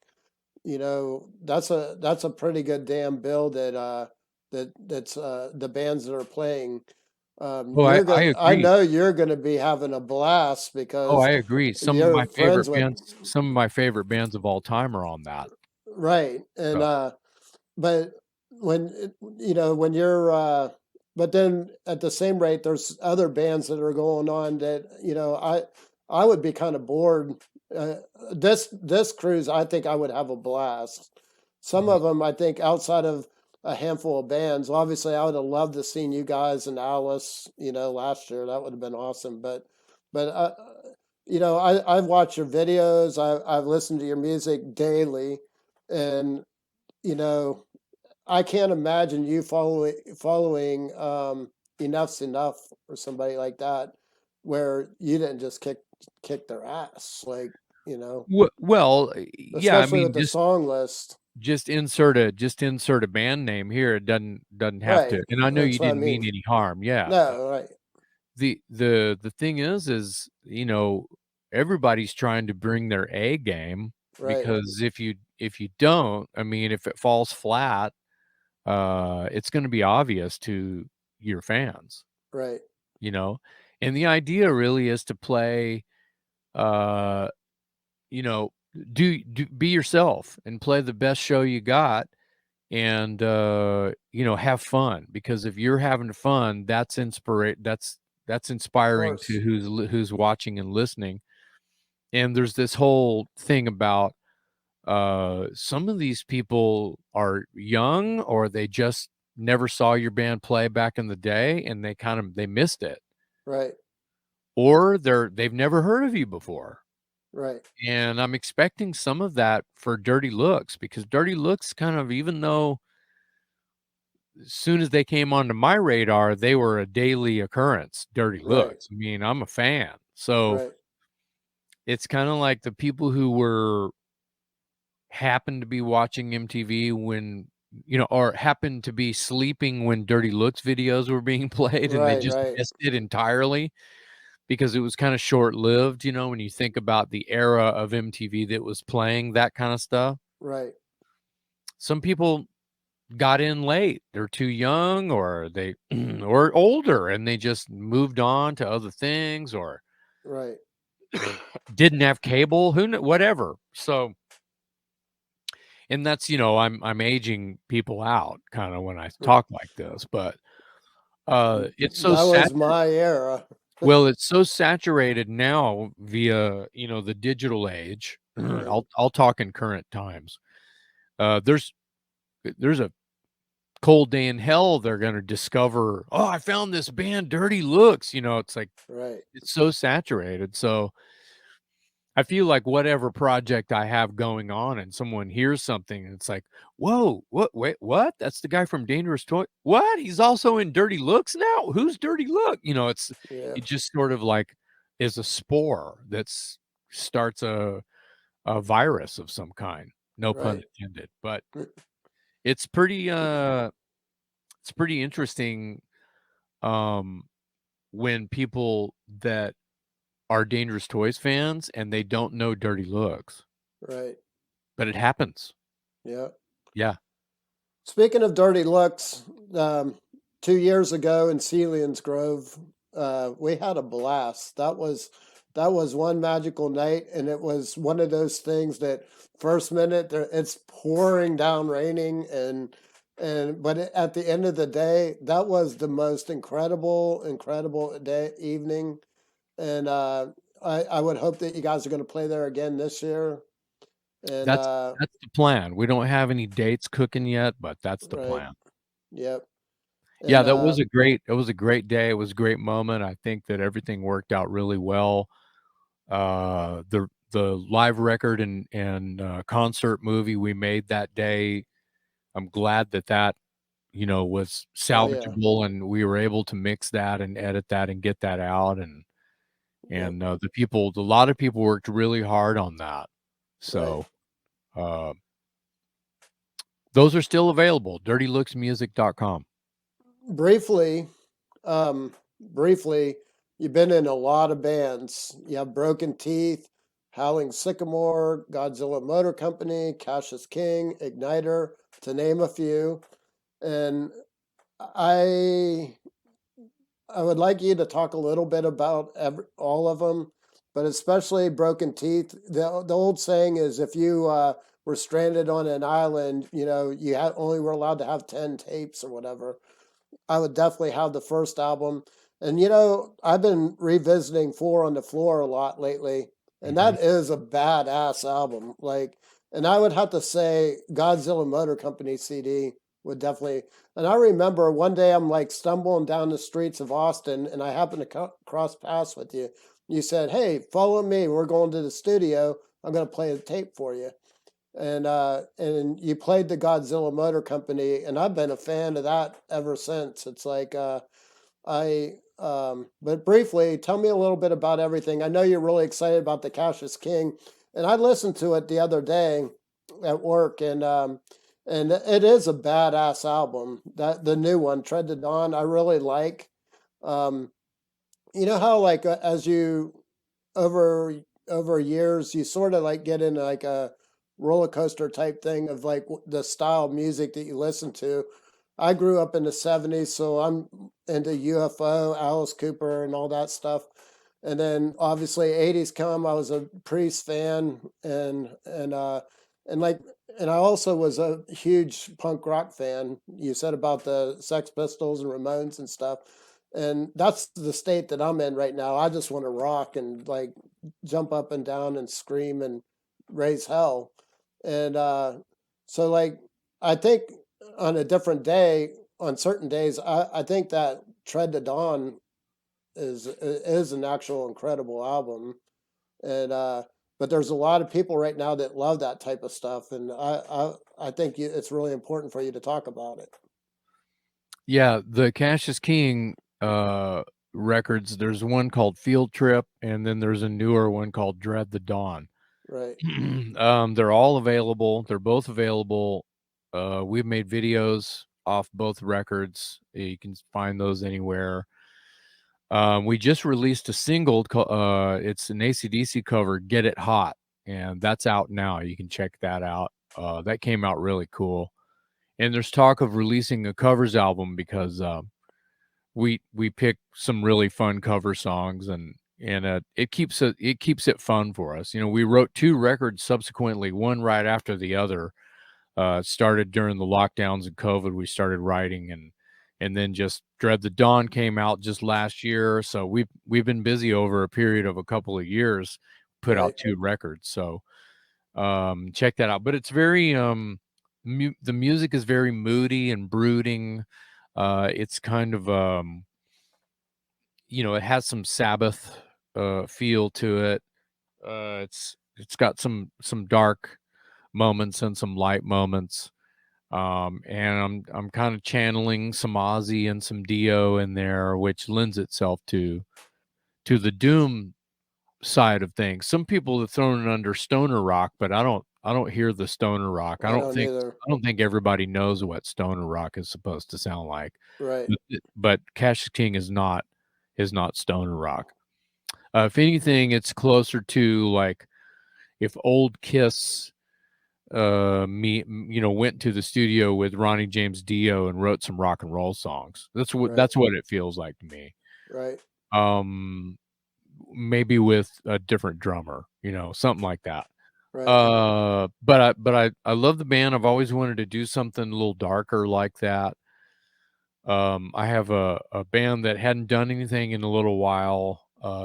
that's a pretty good damn bill that's the bands that are playing. Oh, I I agree. know you're gonna be having a blast Oh, I because agree. you're friends with Some of my favorite bands of all time are on that. right, and So, but when you're but then at the same rate there's other bands that are going on that I would be kind of bored. uh, this cruise I think I would have a blast. Some mhm. of them I think outside of a handful of bands, obviously I would have loved to seen you guys and Alice last year. That would have been awesome. But I've watched your videos. I've listened to your music daily, and you know I can't imagine you following Enough's Enough or somebody like that, where you didn't just kick their ass, like Well, yeah, I especially mean, with the song list. just insert a band name here. It doesn't have Right, to. And I know you that's what I didn't mean mean. any harm. Yeah. No, right, The thing is, everybody's trying to bring their A game right, because if you don't, I mean, if it falls flat, it's going to be obvious to your fans, right, you know. And the idea really is to play, uh, you know, do be yourself and play the best show you got, and have fun, because if you're having fun, that's of inspiring to course, who's watching and listening. And there's this whole thing about some of these people are young, or they just never saw your band play back in the day, and they missed it, right, or they've never heard of you before. right, And I'm expecting some of that for Dirty Looks, because Dirty Looks kind of, even though as soon as they came onto my radar, they were a daily occurrence. Dirty right, Looks. I mean, I'm a fan. So right, it's kind of like the people who were happened to be watching MTV when, or happened to be sleeping when Dirty Looks videos were being played, and they right, just right, missed it entirely because it was kind of short lived, when you think about the era of MTV that was playing that kind of stuff. right, Some people got in late. They're too young, or they or older, and they just moved on to other things, or right. didn't have cable, whatever. So, and that's, I'm aging people out kind of when I talk like this, but it's so That was saturated. my era. Well, it's so saturated now via, the digital age. Right, I'll talk in current times. There's a cold day in hell they're going to discover, oh, I found this band Dirty Looks. It's like, right, it's so saturated. So I feel like whatever project I have going on and someone hears something and it's like, whoa, what, wait, what? That's the guy from Dangerous Toy. What? He's also in Dirty Looks now? Who's Dirty Look? yeah, It just sort of like is a spore that's starts a virus of some kind. No pun right, intended. But it's pretty interesting, um, when people that are Dangerous Toys fans and they don't know Dirty Looks, right, but it happens. yeah. Yeah. Speaking of dirty looks, 2 years ago in Celian's Grove, we had a blast. That was one magical night, and it was one of those things that first minute it's pouring down, raining, but at the end of the day, that was the most incredible day evening, and I would hope that you guys are going to play there again this year, and That's that's the plan. We don't have any dates cooking yet, but that's the right, plan. yep. Yeah, And that was a great it was a great day. It was a great moment. I think that everything worked out really well. The live record and concert movie we made that day, I'm glad that was oh yeah, salvageable and we were able to mix that and edit that and get that out yep, and a lot of people worked really hard on that. right. So, uh, those are still available, dirtylooksmusic.com. Briefly, briefly, you've been in a lot of bands. You have Broken Teeth, Howling Sycamore, Godzilla Motor Company, Cassius King, Igniter, to name a few. And I I would like you to talk a little bit about all of them, but especially Broken Teeth. The old saying is if you were stranded on an island, you only were allowed to have 10 tapes or whatever. I would definitely have the first album. And I've been revisiting Four on the Floor a lot lately, and Mhm. that is a badass album. And I would have to say Godzilla Motor Company CD would definitely. And I remember one day I'm like stumbling down the streets of Austin, and I happened to cross paths with you. You said, "Hey, follow me. We're going to the studio. I'm going to play a tape for you." And you played the Godzilla Motor Company, and I've been a fan of that ever since. It's like but briefly, tell me a little bit about everything. I know you're really excited about the Cassius King, and I listened to it the other day at work, and it is a badass album. That the new one, Tread to Dawn, I really like. Um, you know how as you over over years you sort of like get into like a roller coaster type thing of like the style of music that you listen to. I grew up in the 70s, so I'm into UFO, Alice Cooper, and all that stuff. And then obviously 80s come, I was a Priest fan, and like and I also was a huge punk rock fan. You said about the Sex Pistols and Ramones and stuff, and that's the state that I'm in right now. I just want to rock and like jump up and down and scream and raise hell. And so like I think on a different day, on certain days, I think that Tread to Dawn is an actual incredible album. And but there's a lot of people right now that love that type of stuff, and I think it's really important for you to talk about it. Yeah, the Cassius King, records, there's one called Field Trip, and then there's a newer one called Dread the Dawn. Right, They're all available. They're both available. We've made videos off both records. You can find those anywhere. We just released a single it's an AC/DC cover, "Get It Hot," and that's out now. You can check that out. That came out really cool. And there's talk of releasing a covers album because, we pick some really fun cover songs and it keeps it fun for us. We wrote 2 records subsequently, one right after the other. It started during the lockdowns and COVID, we started writing and then just Dread the Dawn came out just last year. So we've been busy over a period of a couple of years, put right, out 2 records. So, check that out. But it's very the music is very moody and brooding. It's kind of it has some Sabbath feel to it. It's got some dark moments and some light moments. And I'm kind of channeling some Ozzy and some Dio in there, which lends itself to the doom side of things. Some people have thrown it under stoner rock, but I don't hear the stoner rock. I I don't don't think either. I don't think everybody knows what stoner rock is supposed to sound like. Right, But Cash King is not stoner rock. If anything, it's closer to like if old Kiss went to the studio with Ronnie James Dio and wrote some rock and roll songs. That's what right, that's what it feels like to me. right, Um Maybe with a different drummer, something like that. right, But I love the band. I've always wanted to do something a little darker like that. I have a band that hadn't done anything in a little while,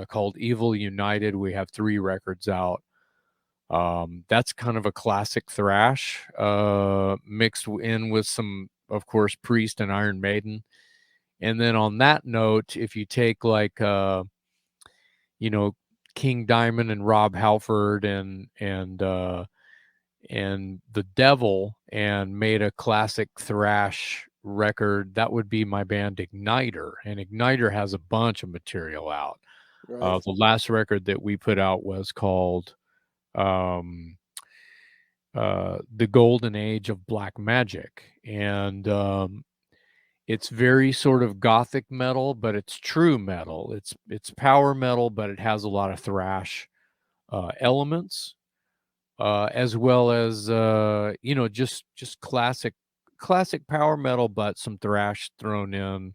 called Evil United. We have 3 records out. That's kind of a classic thrash, mixed in with some, of course, Priest and Iron Maiden. And then on that note, if you take like you know, King Diamond and Rob Halford and the Devil and made a classic thrash record, that would be my band Igniter. And Igniter has a bunch of material out. Right. The last record that we put out was called um, The Golden Age of Black Magic. And it's very sort of gothic metal, but it's true metal. It's power metal, but it has a lot of thrash elements, as well as you know, just classic power metal, but some thrash thrown in,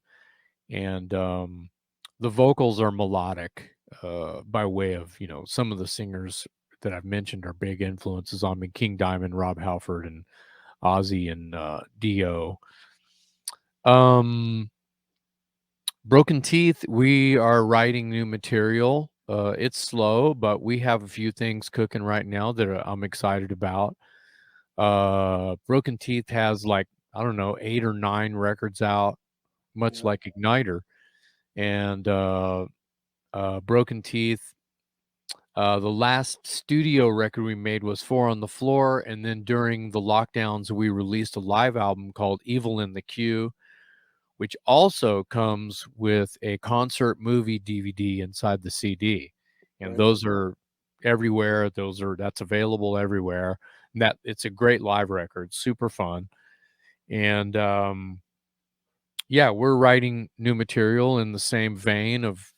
and the vocals are melodic, by way of, you know, some of the singers that I've mentioned are big influences on me: King Diamond, Rob Halford, and Ozzy and Dio. Um, Broken Teeth, we are writing new material. It's slow, but we have a few things cooking right now that I'm excited about. Broken Teeth has like, I don't know, 8 or 9 records out, much Yeah. like Igniter. And Broken Teeth, the last studio record we made was Four on the Floor. And then during the lockdowns, we released a live album called Evil in the Queue, which also comes with a concert movie DVD inside the CD. And Right. those are everywhere. That's available everywhere. And that it's a great live record, super fun. And yeah, we're writing new material in the same vein of,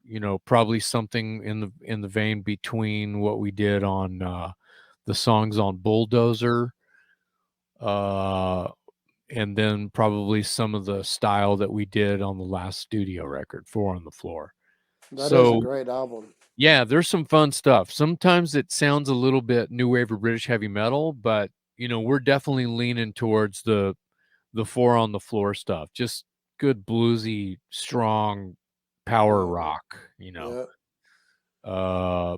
you know, probably something in the vein between what we did on the songs on Bulldozer, uh and then probably some of the style that we did on the last studio record, Four on the Floor. That is a So, great album. yeah, there's some fun stuff. Sometimes it sounds a little bit new wave or British heavy metal, but, you know, we're definitely leaning towards the Four on the Floor stuff. Just good bluesy, strong power Yeah. rock, you know. Yeah. Uh,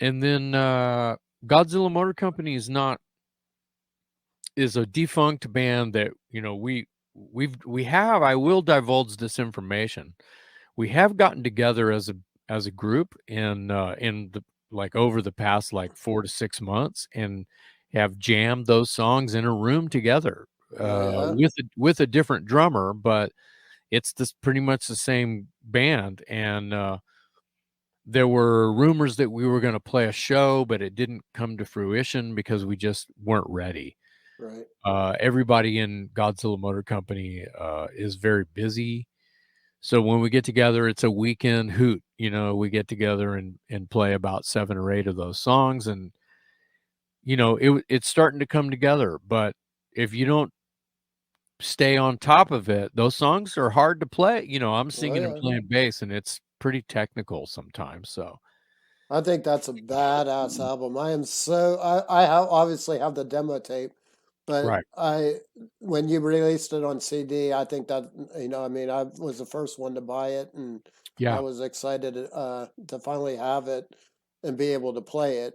and then Godzilla Motor Company is a defunct band that, you know, we have, I will divulge this information. We have gotten together as a group in the like over the past like 4 to 6 months and have jammed those songs in a room together, Oh yeah. with a different drummer, but it's this pretty much the same band. And there were rumors that we were going to play a show, but it didn't come to fruition because we just weren't ready. Right. Everybody in Godzilla Motor Company is very busy. So when we get together, it's a weekend hoot. You know, we get together and play about 7 or 8 of those songs, and you know, it's starting to come together. But if you don't stay on top of it, those songs are hard to play. You know, I'm Oh singing and yeah. playing bass, and it's pretty technical sometimes. So I think that's a badass album. I am so I have obviously have the demo tape, but right, I when you released it on CD, I think that I mean, I was the first one to buy it, and I yeah. was excited to finally have it and be able to play it.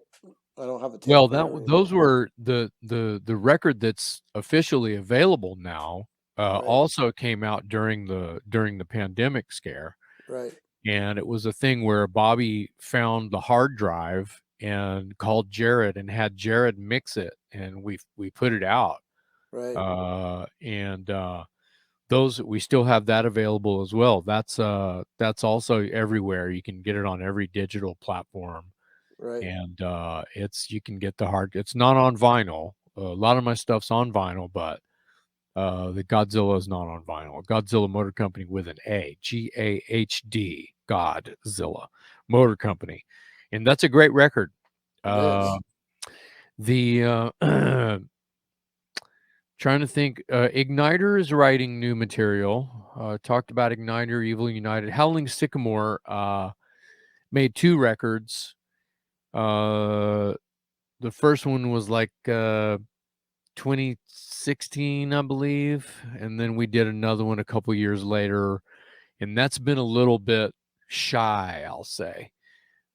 I don't have a tape Well, player those anymore. were the record that's officially available now. Right. Also came out during the pandemic scare. Right. And it was a thing where Bobby found the hard drive and called Jared and had Jared mix it, and we put it out. Right. And those we still have that available as well. That's also everywhere. You can get it on every digital platform, Right. and it's you can get the hard. It's not on vinyl. A lot of my stuff's on vinyl, but the Godzilla is not on vinyl. Godzilla Motor Company with an A, Ghad, Godzilla Motor Company, and that's a great record. It Uh, is. the trying to think, Igniter is writing new material. Talked about Igniter, Evil United, Howling Sycamore made 2 records. Uh, the first one was like 2016, I believe, and then we did another one a couple years later, and that's been a little bit shy, I'll say.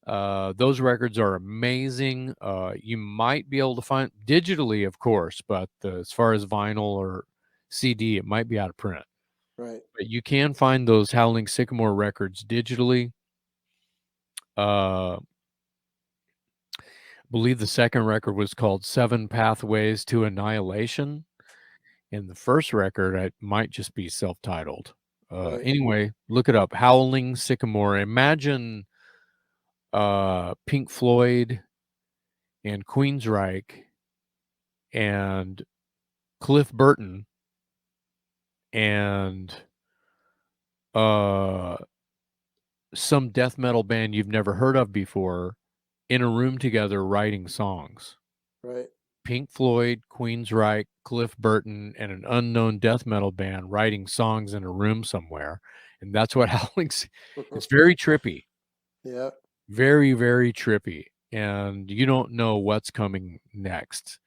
Those records are amazing. You might be able to find digitally, of course, but as far as vinyl or CD, it might be out of print. Right. But you can find those Howling Sycamore records digitally. I believe the second record was called Seven Pathways to Annihilation. And the first record, it might just be self-titled. Right. Anyway, look it up. Howling Sycamore. Imagine Pink Floyd and Queensryche and Cliff Burton and some death metal band you've never heard of before in a room together writing songs. Right. Pink Floyd, Queensryche, Cliff Burton, and an unknown death metal band writing songs in a room somewhere. And that's what Howling's. It's very trippy. Yeah. Very, very trippy. And you don't know what's coming next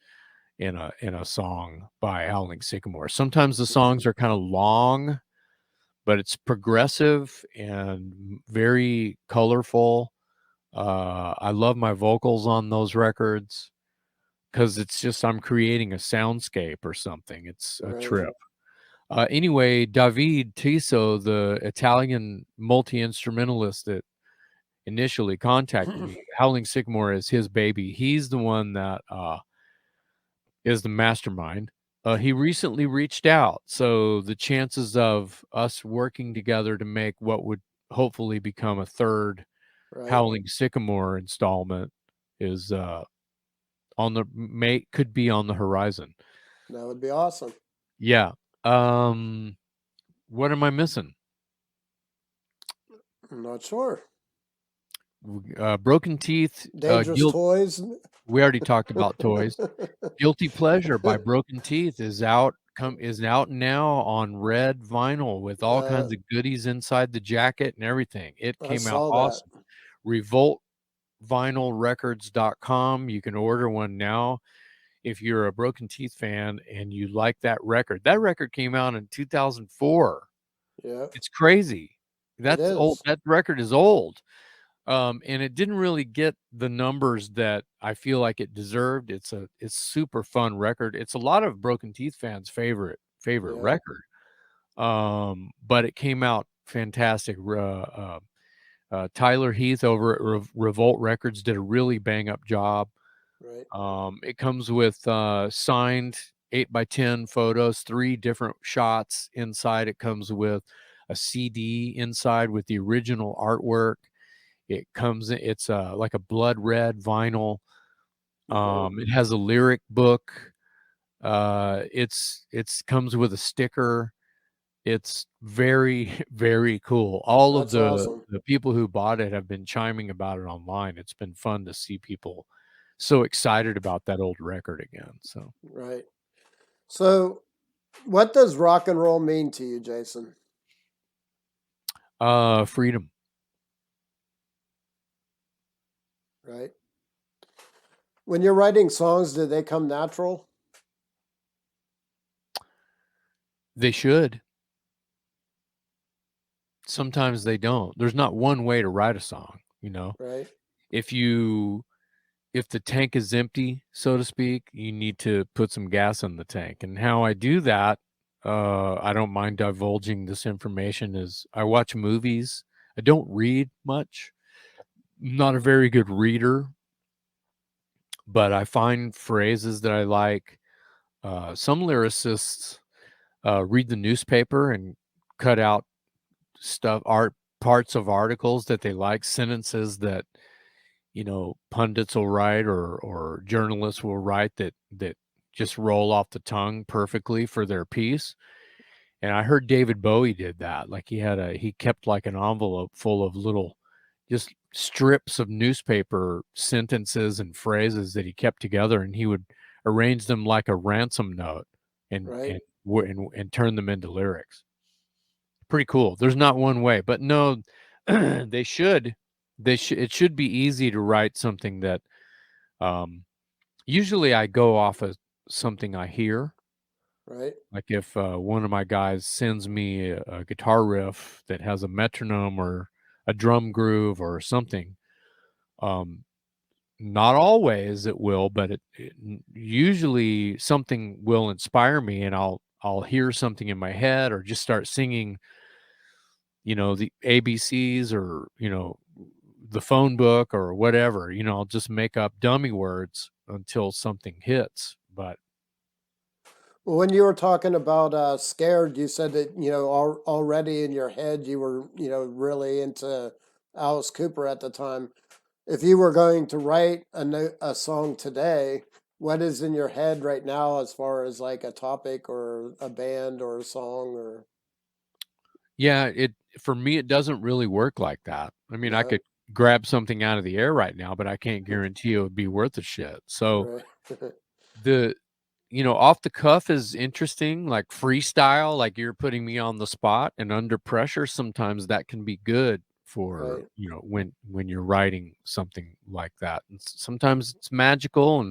in a song by Howling Sycamore. Sometimes the songs are kind of long, but it's progressive and very colorful. I love my vocals on those records because it's just I'm creating a soundscape or something. It's a Right. trip. Anyway, David Tiso, the Italian multi-instrumentalist that initially contacted me, Howling Sycamore is his baby. He's the one that is the mastermind. He recently reached out, so the chances of us working together to make what would hopefully become a third Right. Howling Sycamore installment is could be on the horizon. That would be awesome. Yeah. What am I missing? I'm not sure. Broken Teeth. Dangerous Toys. We already talked about toys. Guilty Pleasure by Broken Teeth is out now on red vinyl with all kinds of goodies inside the jacket and everything. It came out awesome. RevoltVinylRecords.com. You can order one now if you're a Broken Teeth fan and you like that record. That record came out in 2004. Yeah. It's crazy. That's old. is. That record is old. And it didn't really get the numbers that I feel like it deserved. It's super fun record. It's a lot of Broken Teeth fans' favorite record. But it came out fantastic. Tyler Heath over at Revolt Records did a really bang up job. Right. It comes with signed 8x10 photos, 3 different shots inside. It comes with a CD inside with the original artwork. It comes in, it's like a blood red vinyl. It has a lyric book. It's comes with a sticker. It's very, very cool. All That's of awesome. the people who bought it have been chiming about it online. It's been fun to see people so excited about that old record again. So Right. So, what does rock and roll mean to you, Jason? freedom. Right. When you're writing songs, do they come natural? They should. Sometimes they don't. There's not one way to write a song, you know. Right. If the tank is empty, so to speak, you need to put some gas in the tank. And how I do that, I don't mind divulging this information, is I watch movies. I don't read much. I'm not a very good reader, but I find phrases that I like. Some lyricists read the newspaper and cut out parts of articles that they like, sentences that pundits will write or journalists will write that just roll off the tongue perfectly for their piece. And I heard David Bowie did that. Like he kept like an envelope full of little just strips of newspaper sentences and phrases that he kept together, and he would arrange them like a ransom note and Right. and turn them into lyrics. Pretty cool. There's not one way, but no, they should. It should be easy to write something that usually I go off of something I hear. Right. Like if one of my guys sends me a guitar riff that has a metronome or a drum groove or something, um, not always it will, but it usually something will inspire me, and I'll hear something in my head or just start singing, the ABCs or, the phone book or whatever, I'll just make up dummy words until something hits. But Well, when you were talking about scared, you said that already in your head you were really into Alice Cooper at the time. If you were going to write a song today, what is in your head right now as far as like a topic or a band or a song or yeah, for me it doesn't really work like that. I mean, I no? could grab something out of the air right now, but I can't guarantee it would be worth a shit. So Right, the off the cuff is interesting, like freestyle, like you're putting me on the spot and under pressure. Sometimes that can be good for, right, when you're writing something like that. And sometimes it's magical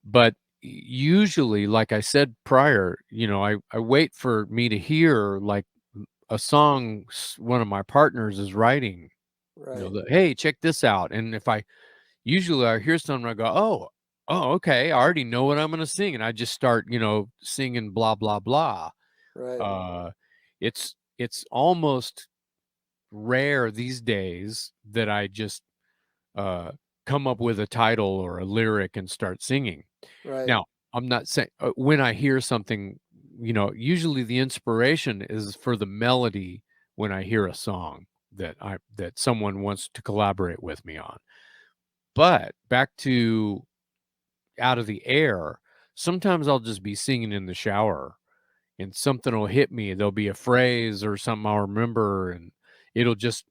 but usually, like I said prior, I wait for me to hear like a song one of my partners is writing, right, hey, check this out. And if I hear something, I go, oh, okay, I already know what I'm gonna sing, and I just start, singing blah blah blah. right, Uh, it's almost rare these days that I just uh, come up with a title or a lyric and start singing. right. Now, I'm not saying when I hear something, usually the inspiration is for the melody when I hear a song that someone wants to collaborate with me on. But back to out of the air, sometimes I'll just be singing in the shower and something will hit me. There'll be a phrase or something I'll remember, and it'll just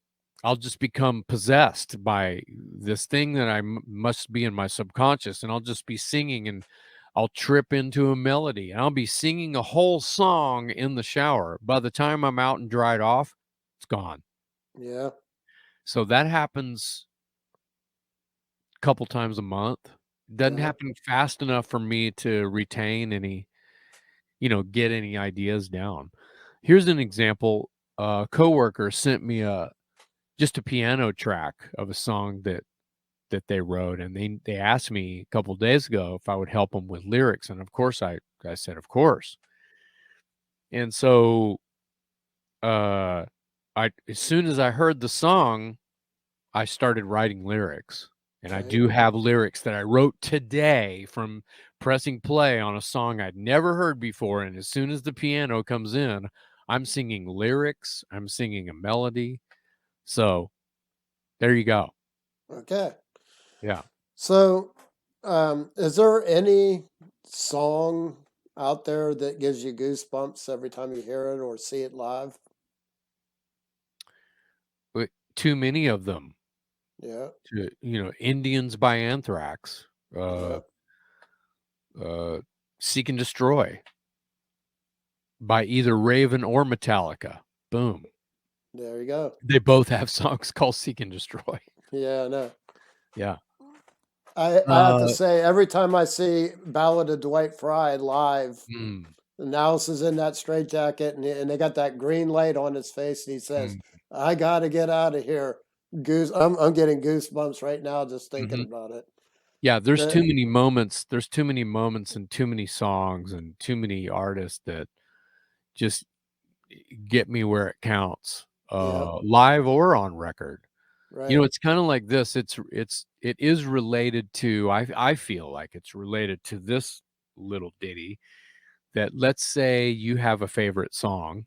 I'll just become possessed by this thing that must be in my subconscious, and I'll just be singing, and I'll trip into a melody, and I'll be singing a whole song in the shower. By the time I'm out and dried off, it's gone. Yeah, So that happens a couple times a month. Doesn't uh-huh, happen fast enough for me to retain any, get any ideas down. Here's an example. A coworker sent me just a piano track of a song that they wrote, and they asked me a couple days ago if I would help them with lyrics, and of course I said of course. And so uh I as soon as I heard the song, I started writing lyrics. And I okay, do have lyrics that I wrote today from pressing play on a song I'd never heard before. And as soon as the piano comes in, I'm singing lyrics, I'm singing a melody. So there you go. okay. Yeah. So, is there any song out there that gives you goosebumps every time you hear it or see it live? But too many of them. Yeah, Indians by Anthrax, uh, yeah. Seek and Destroy by either Raven or Metallica. Boom. There you go. They both have songs called Seek and Destroy. Yeah, I know. Yeah. I have to Uh, say, every time I see Ballad of Dwight Fry live, mm, and Alice is in that straitjacket, and they got that green light on his face, and he says, mm, "I got to get out of here." I'm getting goosebumps right now just thinking mhm. about it. Yeah, there's too The many moments. There's too many moments and too many songs and too many artists that just get me where it counts, yeah, live or on record. right, It's kinda like this. It is related to I feel like it's related to this little ditty that let's say you have a favorite song,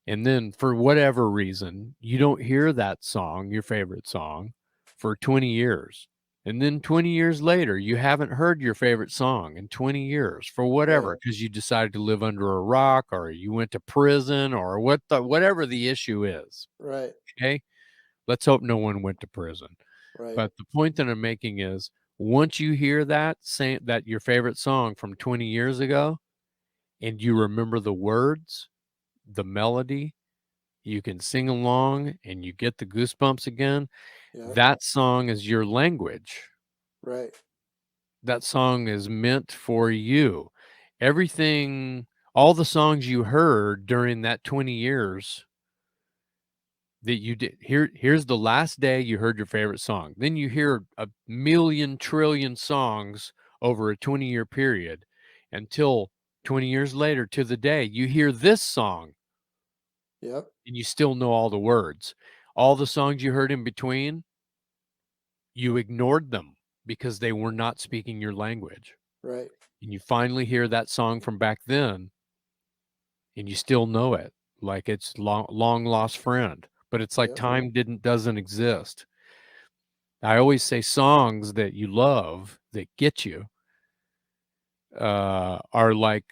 and then for whatever reason, you don't hear that song, your favorite song, for 20 years. And then 20 years later, you haven't heard your favorite song in 20 years for right, whatever, because you decided to live under a rock or you went to prison or whatever the issue is, right, okay? Let's hope no one went to prison. right. But the point that I'm making is once you hear that your favorite song from 20 years ago and you remember the words, the melody, you can sing along and you get the goosebumps again. Yeah, That song is your language. right. That song is meant for you. Everything, all the songs you heard during that 20 years that you did here's the last day you heard your favorite song. Then you hear a million trillion songs over a 20-year period until 20 years later to the day, you hear this song Yep. and you still know all the words. All the songs you heard in between, you ignored them because they were not speaking your language. Right. And you finally hear that song from back then and you still know it like it's long lost friend, but it's like Yep. time doesn't exist. I always say songs that you love that get you are like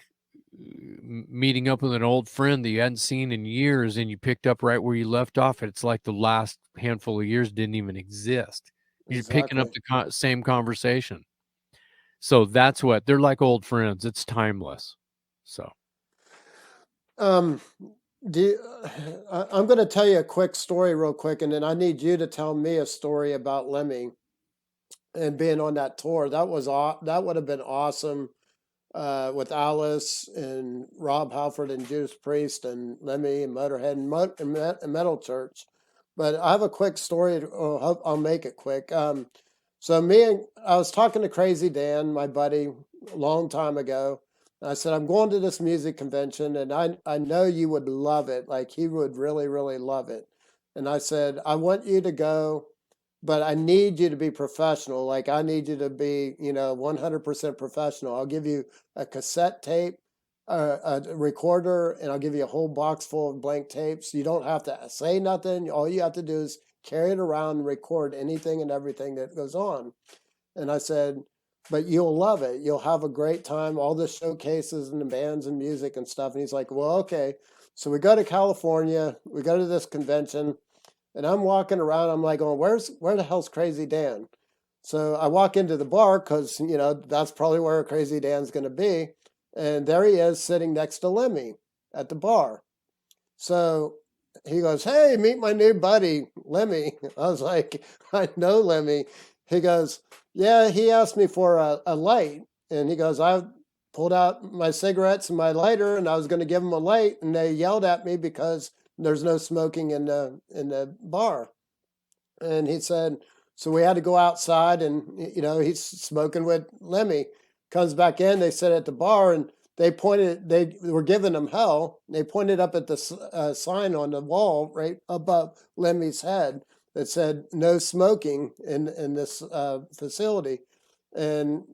meeting up with an old friend that you hadn't seen in years and you picked up right where you left off. It's like the last handful of years didn't even exist. You're picking up Exactly. the same conversation. So that's what they're like, old friends. It's timeless. So Um, do you, I'm going to tell you a quick story real quick, and then I need you to tell me a story about Lemmy and being on that tour. That would have been awesome, with Alice and Rob Halford and Judas Priest and Lemmy and Motorhead and Metal Church. But I have a quick story. I'll make it quick. So I was talking to Crazy Dan, my buddy, a long time ago. And I said, I'm going to this music convention and I know you would love it. Like he would really, really love it. And I said, I want you to go, but I need you to be professional. Like I need you to be, 100% professional. I'll give you a cassette tape, a recorder, and I'll give you a whole box full of blank tapes. You don't have to say nothing. All you have to do is carry it around and record anything and everything that goes on. And I said, but you'll love it. You'll have a great time. All the showcases and the bands and music and stuff. And he's like, well, okay. So we go to California. We go to this convention. And I'm walking around. I'm like, going, where the hell's Crazy Dan? So I walk into the bar because that's probably where Crazy Dan's going to be, and there he is sitting next to Lemmy at the bar. So he goes, "Hey, meet my new buddy, Lemmy." I was like, "I know Lemmy." He goes, "Yeah." He asked me for a light, and he goes, "I pulled out my cigarettes and my lighter, and I was going to give him a light, and they yelled at me because there's no smoking in the bar." And he said, so we had to go outside, and he's smoking with Lemmy. Comes back in, they sit at the bar, and they were giving him hell. They pointed up at the sign on the wall right above Lemmy's head that said "No smoking" in this facility. And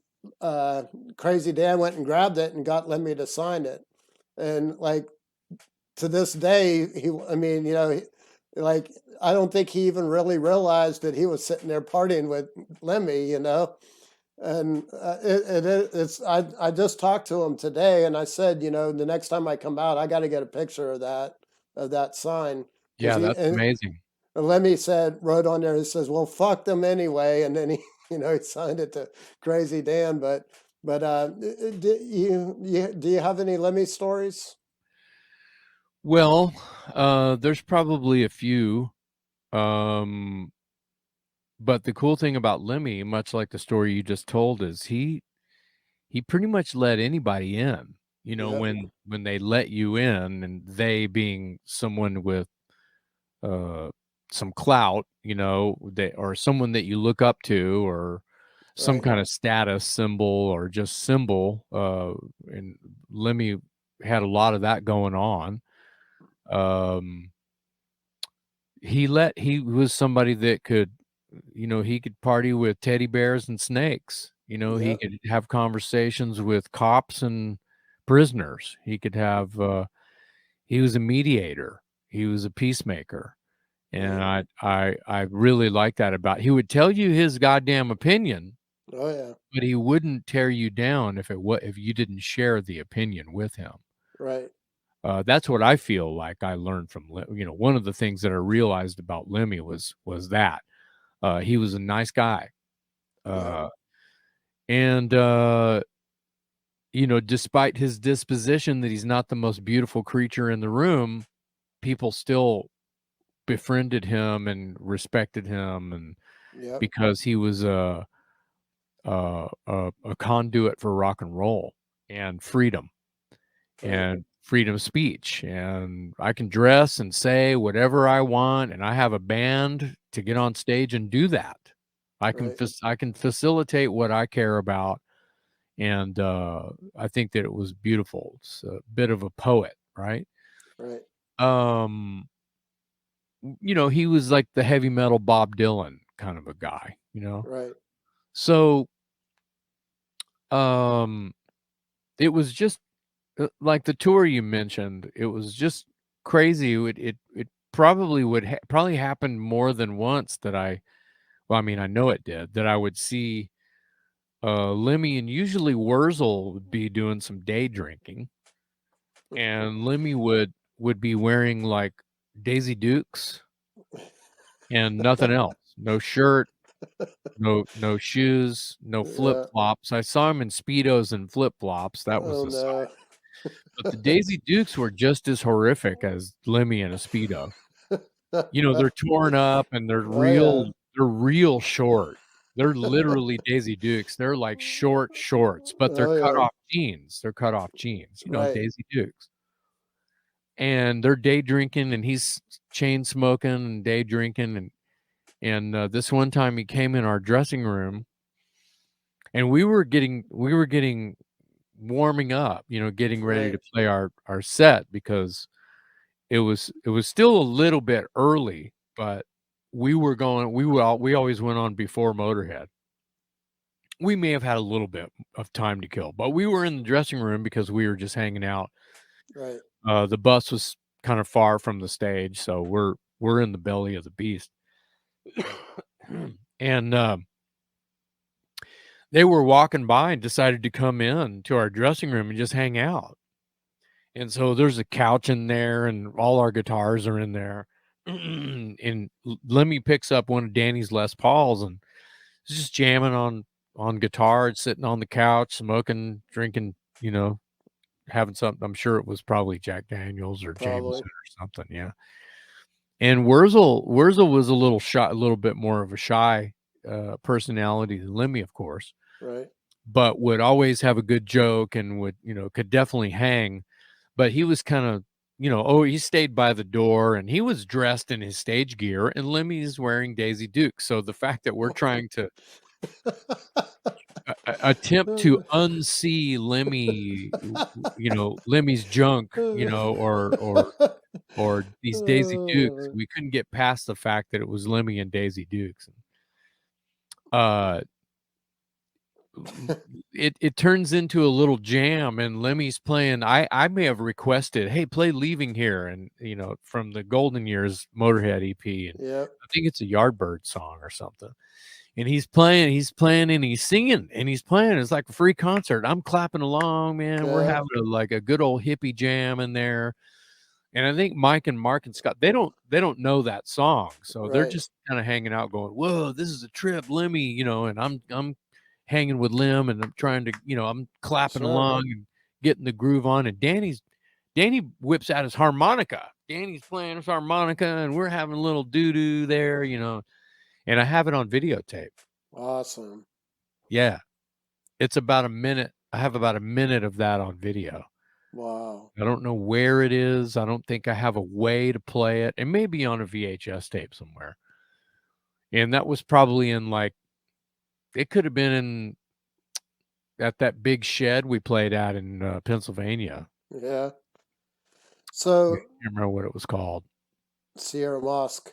Crazy Dan went and grabbed it and got Lemmy to sign it. And like to this day, like I don't think he even really realized that he was sitting there partying with Lemmy. And I just talked to him today, and I said, the next time I come out, I got to get a picture of that sign because yeah, he that's and amazing. Lemmy wrote on there, he says, well, fuck them anyway, and then he he signed it to Crazy Dan. But do you have any Lemmy stories? Well, there's probably a few. Um, but the cool thing about Lemmy, much like the story you just told, is he pretty much let anybody in. Yep. When they let you in, and they being someone with uh some clout, or someone that you look up to, or some Right. kind of status symbol or just symbol. And Lemmy had a lot of that going on. Um, he was somebody that could, he could party with teddy bears and snakes. He Yep. could have conversations with cops and prisoners. He was a mediator. He was a peacemaker. And Right. I really like that about, he would tell you his goddamn opinion, Oh yeah. but he wouldn't tear you down if you didn't share the opinion with him. Right. That's what I feel like I learned from one of the things that I realized about Lemmy was that he was a nice guy, Yep. uh, and despite his disposition that he's not the most beautiful creature in the room, people still befriended him and respected him, and Yep. because he was a conduit for rock and roll and freedom. Right. And freedom of speech, and I can dress and say whatever I want, and I have a band to get on stage and do that. Right. I can facilitate what I care about and I think that it was beautiful. It's a bit of a poet, right? Right. Um, he was like the heavy metal Bob Dylan kind of a guy, Right. So, um, it was just like the tour you mentioned. It was just crazy. It probably probably happened more than once that well, I mean, I know it did, that I would see Lemmy, and usually Wurzel would be doing some day drinking, and Lemmy would be wearing like Daisy Dukes and nothing else. No shirt, no shoes, no Yeah. flip-flops. I saw him in Speedos and flip-flops. That was Oh the sight. no. But the Daisy Dukes were just as horrific as Lemmy in a Speedo. They're torn up and Oh yeah. they're real short. They're literally Daisy Dukes. They're like short shorts, but they're Oh cut yeah. off jeans. They're cut off jeans, Right. Daisy Dukes. And they're day drinking, and he's chain smoking and day drinking, and this one time he came in our dressing room, and we were getting warming up, getting ready to Right. play our set, because it was still a little bit early, but we always went on before Motorhead. We may have had a little bit of time to kill, but we were in the dressing room because we were just hanging out. Right. The bus was kind of far from the stage, so we're in the belly of the beast. And they were walking by and decided to come in to our dressing room and just hang out. And so there's a couch in there, and all our guitars are in there. And Lemmy picks up one of Danny's Les Pauls and is just jamming on guitar, and sitting on the couch, smoking, drinking, having something. I'm sure it was probably Jack Daniels or Probably. Jameson or something. Yeah. And Wurzel was a little shy, a little bit more of a shy personality than Lemmy, of course, Right. but would always have a good joke, and could definitely hang. But he was kind of, he stayed by the door, and he was dressed in his stage gear, and Lemmy's wearing Daisy Duke. So the fact that we're trying to attempt to unsee Lemmy, Lemmy's junk, or these Daisy Dukes, we couldn't get past the fact that it was Lemmy and Daisy Dukes. Uh, it turns into a little jam, and Lemmy's playing. I may have requested, "Hey, play Leaving Here," and from the Golden Years Motorhead EP, and Yep. I think it's a Yardbird song or something. And he's playing, and he's singing, and he's playing. It's like a free concert. I'm clapping along, man. We're Yeah. having like a good old hippie jam in there. And I think Mike and Mark and Scott, they don't know that song. So they're Right. just kind of hanging out going, "Whoa, this is a trip, Lemmy," and I'm hanging with Lim, and I'm trying to, I'm clapping Sure. along and getting the groove on, and Danny whips out his harmonica. Danny's playing his harmonica, and we're having a little doo-doo there, and I have it on videotape. Awesome. Yeah. It's about a minute. I have about a minute of that on video. Wow. I don't know where it is. I don't think I have a way to play it. It may be on a VHS tape somewhere. And that was probably in it could have been at that big shed we played at in Pennsylvania. Yeah. I So can't remember what it was called. Sierra Mosque.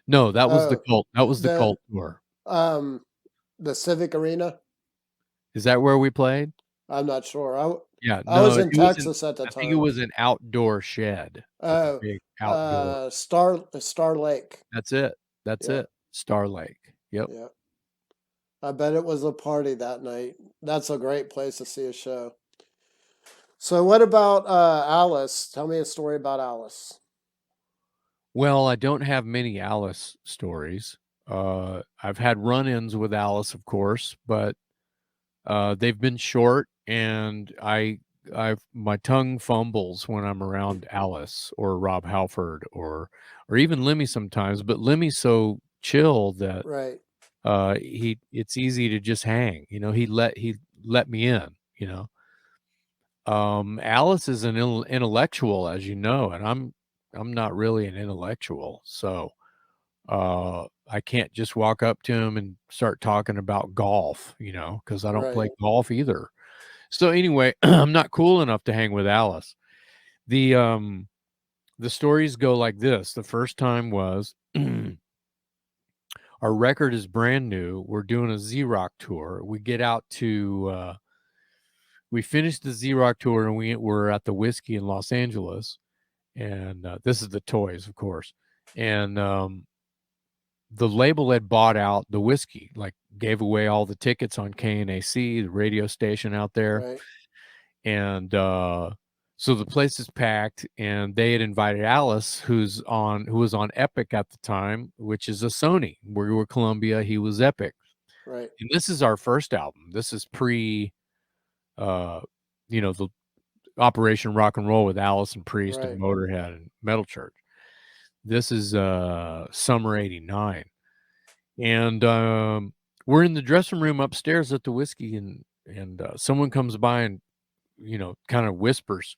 No, that was the Oh, cult. That was the the cult tour. um the Civic Arena. Is that where we played? I'm not sure. Yeah, I was no, in it was in, Texas at the I think it time. was an outdoor shed, like a Oh, big outdoor. Star Lake. That's it. That's Yeah. it. Star Lake. Yep. Yeah. I bet it was a party that night. That's a great place to see a show. So what about Alice? Tell me a story about Alice. Well, I don't have many Alice stories. I've had run-ins with Alice, of course, but they've been short, and my tongue fumbles when I'm around Alice or Rob Halford or even Lemmy sometimes. But Lemmy's so chill that Right. it's easy to just hang. He let me in. Alice is an intellectual, as you know, and I'm not really an intellectual, so I can't just walk up to him and start talking about golf, because I don't play Right. golf either. So anyway, I'm not cool enough to hang with Alice. The the stories go like this. The first time was our record is brand new. We're doing a Z-Rock tour. We get out to we finished the Z-Rock tour and we're at the Whiskey in Los Angeles. And this is the Toys, of course. And the label had bought out the Whiskey, like gave away all the tickets on KNAC, the radio station out there. Right. And so the place is packed, and they had invited Alice, who was on Epic at the time, which is a Sony. We were Columbia, he was Epic. Right. And this is our first album. This is pre the Operation Rock and Roll with Alice and Priest and Right. Motorhead and Metal Church. This is summer '89. And we're in the dressing room upstairs at the Whiskey, and someone comes by and kind of whispers,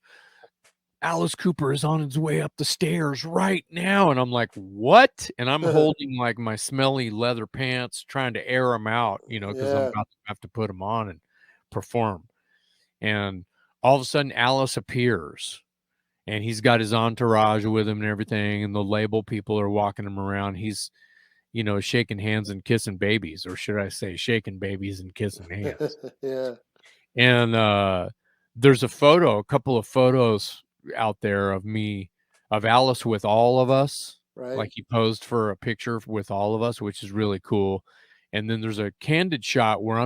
Alice Cooper is on his way up the stairs right now. And I'm like, what? And I'm holding like my smelly leather pants, trying to air them out, because I'm Yeah. about to have to put them on and perform. And all of a sudden, Alice appears, and he's got his entourage with him and everything. And the label people are walking him around. He's, shaking hands and kissing babies, or should I say shaking babies and kissing hands. Yeah. And there's a couple of photos out there of Alice with all of us. Right. Like he posed for a picture with all of us, which is really cool. And then there's a candid shot where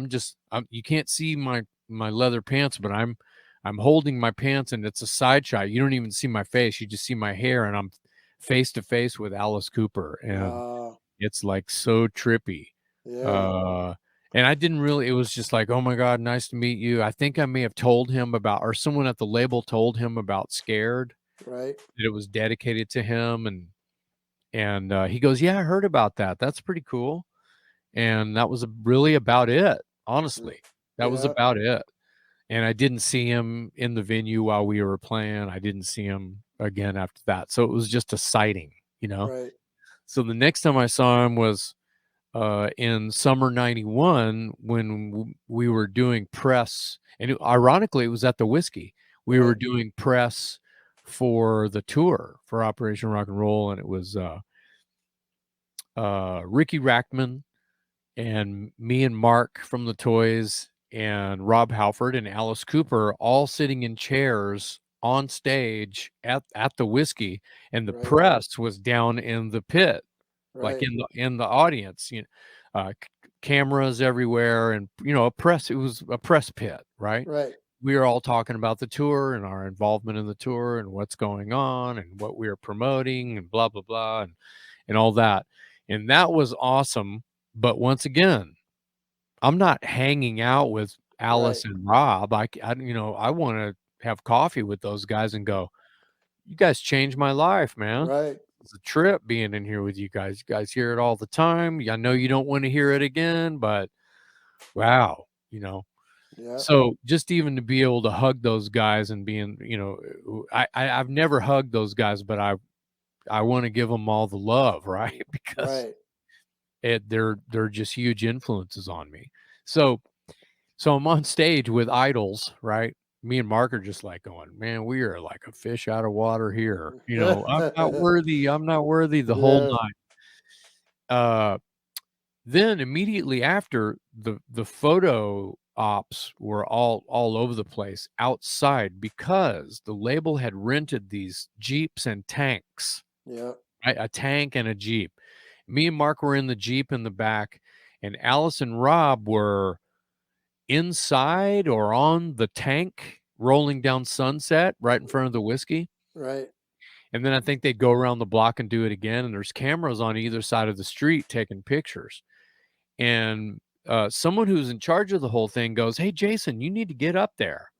you can't see my leather pants, but I'm holding my pants, and it's a side shot. You don't even see my face. You just see my hair, and I'm face to face with Alice Cooper. And Wow. it's like so trippy. Yeah. And I didn't really, it was just like, oh my God, nice to meet you. I think I may have told him about, or someone at the label told him about Scared, Right. that it was dedicated to him. And he goes, yeah, I heard about that. That's pretty cool. And that was really about it. Honestly, that was Yeah. about it. And I didn't see him in the venue while we were playing. I didn't see him again after that. So it was just a sighting, Right. So the next time I saw him was in summer '91 when we were doing press, and ironically, it was at the Whiskey. We were Right. doing press for the tour for Operation Rock and Roll, and it was Ricky Rackman and me and Mark from the Toys and Rob Halford and Alice Cooper all sitting in chairs on stage at the Whiskey, and the Right. press was down in the pit, like Right. in the audience, cameras everywhere, and it was a press pit, right? Right. We were all talking about the tour and our involvement in the tour and what's going on and what we are promoting and blah blah blah and all that. And that was awesome. But once again, I'm not hanging out with Right. Alice and Rob. I want to have coffee with those guys and go, you guys changed my life, man. Right. It's a trip being in here with you guys. You guys hear it all the time. I know you don't want to hear it again, but wow, Yeah. So just even to be able to hug those guys and being, I've never hugged those guys, but I want to give them all the love, right? Because Right. they're just huge influences on me. So I'm on stage with idols, right? Me and Mark are just like going, man, we are like a fish out of water here. I'm not worthy the whole Yeah. night. Then immediately after, the photo ops were all over the place outside because the label had rented these Jeeps and tanks, Yeah. right? A tank and a Jeep. Me and Mark were in the Jeep in the back, and Alice and Rob were inside or on the tank rolling down Sunset right in front of the Whiskey. Right. And then I think they'd go around the block and do it again. And there's cameras on either side of the street taking pictures. And someone who's in charge of the whole thing goes, hey, Jason, you need to get up there.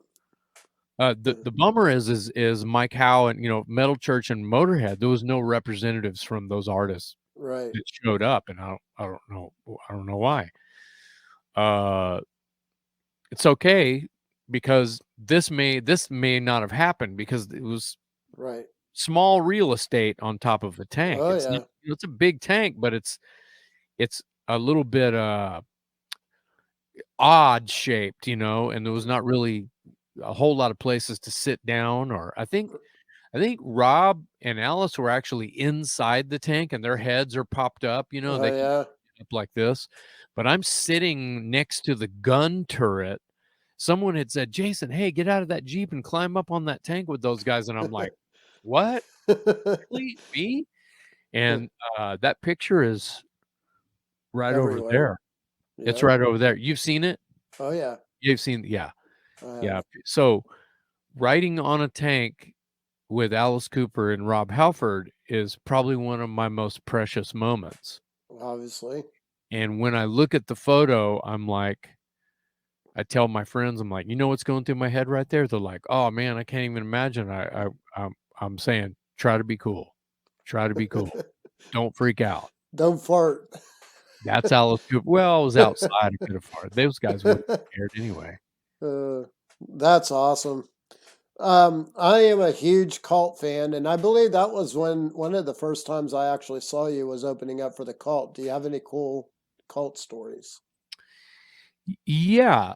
The bummer is Mike Howe and, Metal Church and Motorhead. There was no representatives from those artists Right. that showed up. And I don't know why. It's okay, because this may not have happened because it was Right. small real estate on top of a tank. Oh It's yeah. it's a big tank, but it's a little bit odd shaped, and there was not really a whole lot of places to sit down. Or I think Rob and Alice were actually inside the tank, and their heads are popped up. Oh They can yeah. up like this, but I'm sitting next to the gun turret. Someone had said, "Jason, hey, get out of that Jeep and climb up on that tank with those guys." And I'm like, "What? Really? Me?" And that picture is right over Everywhere. there. It's Yep. right over there. You've seen it? Oh yeah. You've seen, yeah, I yeah. have. So riding on a tank with Alice Cooper and Rob Halford is probably one of my most precious moments. Obviously. And when I look at the photo, I tell my friends, I'm like, you know what's going through my head right there? They're like, oh man, I can't even imagine. I'm saying, try to be cool. Try to be cool. Don't freak out. Don't fart. That's Alice Cooper. Well, I was outside. I could have farted. Those guys wouldn't have cared anyway. uh, that's awesome. I am a huge Cult fan, and I believe that was when one of the first times I actually saw you was opening up for the Cult. Do you have any cool Cult stories? Yeah,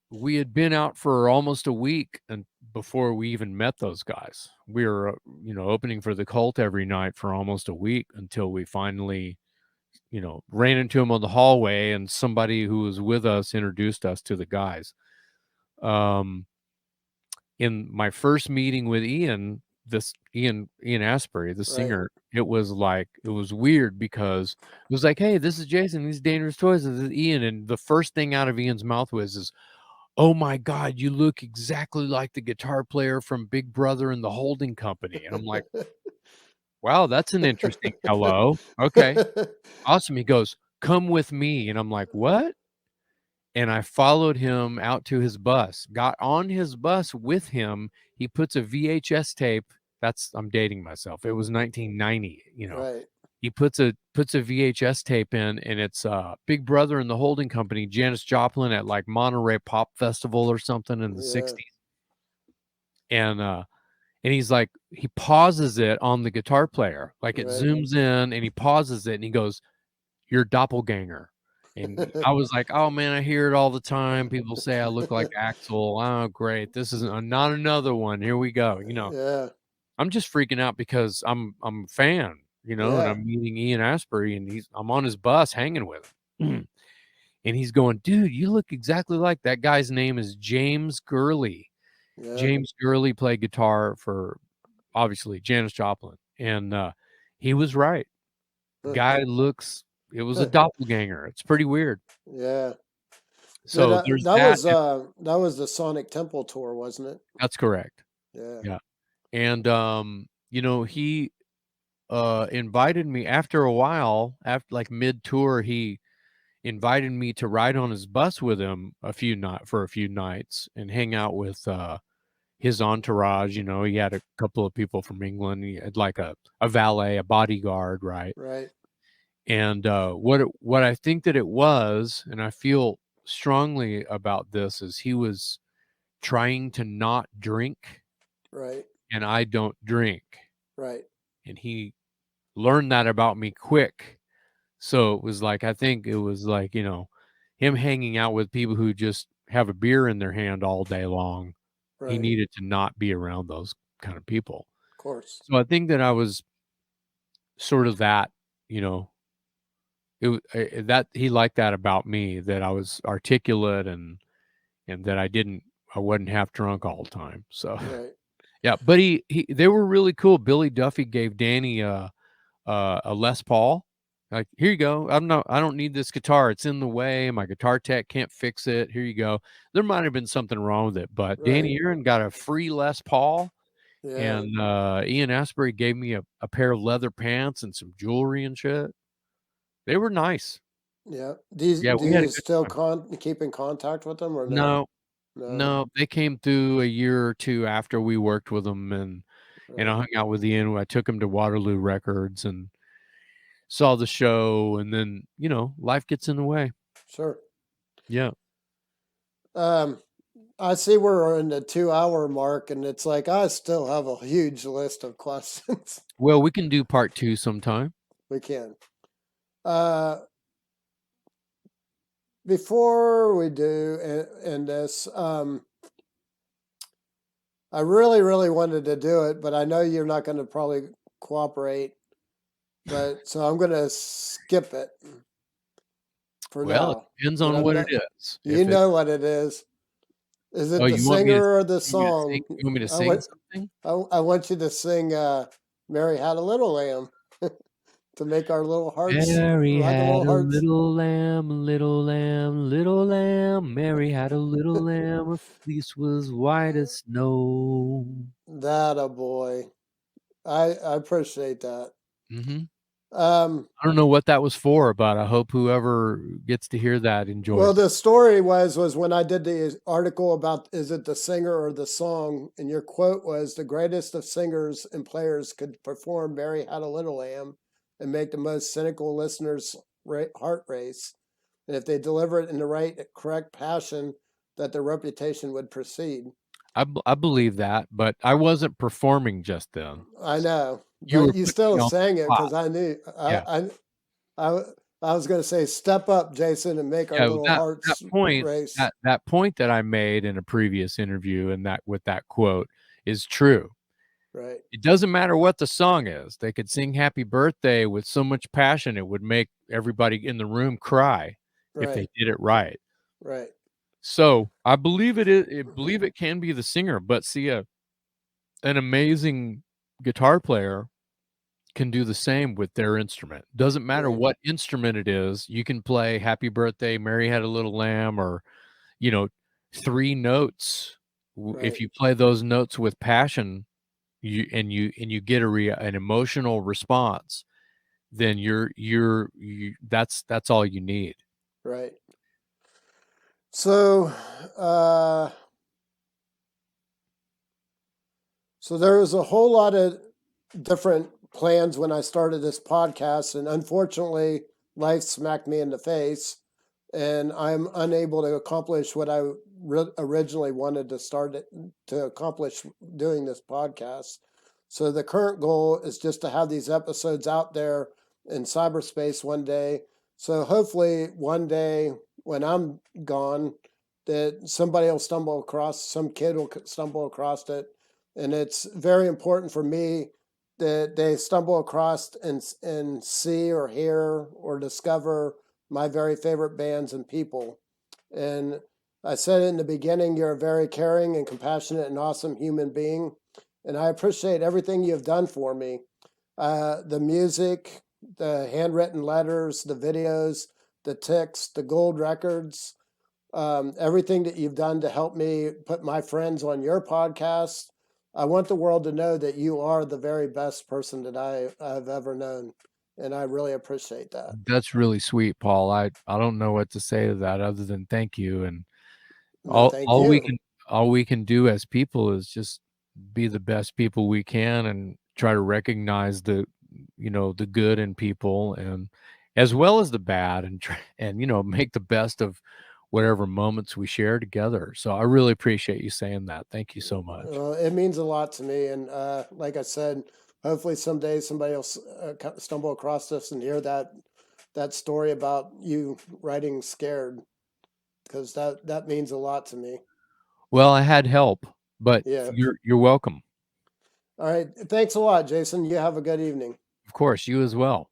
we had been out for almost a week and before we even met those guys. We were, opening for the Cult every night for almost a week until we finally, ran into them on the hallway, and somebody who was with us introduced us to the guys. Um, in my first meeting with Ian Asbury, the Right. singer, it was weird because it was like, "Hey, this is Jason. These Dangerous Toys. This is Ian." And the first thing out of Ian's mouth was, "Oh my God, you look exactly like the guitar player from Big Brother and the Holding Company." And I'm like, "Wow, that's an interesting hello. Okay, awesome." He goes, "Come with me." And I'm like, "What?" And I followed him out to his bus, got on his bus with him. He puts a VHS tape. I'm dating myself. It was 1990. Right. He puts a VHS tape in, and it's Big Brother and the Holding Company, Janis Joplin at like Monterey Pop Festival or something in the Yeah. 60s. And he's like, he pauses it on the guitar player. Like it Right. zooms in and he pauses it and he goes, "Your doppelganger." And I was like, "Oh man, I hear it all the time. People say I look like Axl. Oh, great. This is not another one. Here we go." Yeah. I'm just freaking out because I'm a fan, and Yeah. I'm meeting Ian Asbury, and I'm on his bus hanging with him. And he's going, "Dude, you look exactly like that." Guy's name is James Gurley. Yeah. James Gurley played guitar for obviously Janis Joplin, and he was right. Guy looks it was a doppelganger. It's pretty weird. Yeah. Did So there's that was the Sonic Temple tour, wasn't it? that's correct. Yeah. Yeah. And he invited me after a while, after like mid-tour, he invited me to ride on his bus with him for a few nights and hang out with his entourage. He had a couple of people from England. He had like a valet, a bodyguard, right? Right. And what I think that it was, and I feel strongly about this, is he was trying to not drink, Right. and I don't drink, Right. and he learned that about me quick. So it was like, I think it was like, him hanging out with people who just have a beer in their hand all day long. He Right. needed to not be around those kind of people. Of course. So I think that I was sort of that, you know, that he liked that about me, that I was articulate and that I wasn't half drunk all the time. So Right. yeah, but they were really cool. Billy Duffy gave Danny a Les Paul. Like, here you go. I don't need this guitar. It's in the way. My guitar tech can't fix it. Here you go. There might have been something wrong with it, but Right. Danny Aaron got a free Les Paul, Yeah. and Ian Asbury gave me a pair of leather pants and some jewelry and shit. They were nice. Yeah. Yeah, Do we had a you good still time. keep in contact with them or no? No, No. no, they came through a year or 2 after we worked with them, and I Right. hung out with Ian. I took him to Waterloo Records and saw the show, and then, life gets in the way. Sure. Yeah. Um I see we're in the 2 hour mark, and it's like I still have a huge list of questions. Well, we can do part 2 sometime. We can. Before we do end this, I really, really wanted to do it, but I know you're not going to probably cooperate. But so I'm going to skip it for Well, it now. depends But on I'm what not. it is. You If it know what it is. Is Oh, it the you want me to singer or the you want me to sing song? you want me to I sing want. something? I want you to sing "Mary Had a Little Lamb" to make our little hearts Mary like a had little a hearts. little lamb, little lamb, little lamb. Mary had a little lamb, her fleece was white as snow. That a boy. I appreciate that. Mhm. Um, I don't know what that was for, but I hope whoever gets to hear that well, enjoys it. the story was when I did the article about is it the singer or the song, and your quote was the greatest of singers and players could perform Mary Had a Little Lamb and make the most cynical listeners' heart race, and if they deliver it in the right, correct passion, that their reputation would proceed. I believe that, but I wasn't performing just then. I know, You but were you putting me still on sang the it spot. because I knew Yeah. I I was going to say, step up, Jason, and make our Yeah, little that hearts point race. that point that I made in a previous interview and that with that quote is true. Right, It doesn't matter what the song is. They could sing happy birthday with so much passion, it would make everybody in the room cry if right, they did it right. right, So, I believe believe it can be the singer, but see, an amazing guitar player can do the same with their instrument. Doesn't matter right, what instrument it is, you can play happy birthday, Mary had a little lamb, or, you know, 3 notes. If right, you play those notes with passion, you get an emotional response, then that's all you need. right. So, uh, so there was a whole lot of different plans when I started this podcast, and unfortunately, life smacked me in the face, and I'm unable to accomplish what I originally wanted to to accomplish doing this podcast. So the current goal is just to have these episodes out there in cyberspace one day. So hopefully one day when I'm gone, that somebody will stumble across, some kid will stumble across it, and it's very important for me that they stumble across and see or hear or discover my very favorite bands and people. And I said it in the beginning, you're a very caring and compassionate and awesome human being. And I appreciate everything you've done for me. The music, the handwritten letters, the videos, the ticks, the gold records, everything that you've done to help me put my friends on your podcast. I want the world to know that you are the very best person that I've ever known. And I really appreciate that. That's really sweet, Paul. I don't know what to say to that other than thank you, and No, all thank all we you. can all we can do as people is just be the best people we can and try to recognize the good in people and as well as the bad and try and, make the best of whatever moments we share together. So I really appreciate you saying that. Thank you so much. It means a lot to me. And like I said, hopefully someday somebody will stumble across this and hear that story about you writing scared, because that means a lot to me. Well, I had help, but Yeah. you're welcome. All right. Thanks a lot, Jason. You have a good evening. Of course, you as well.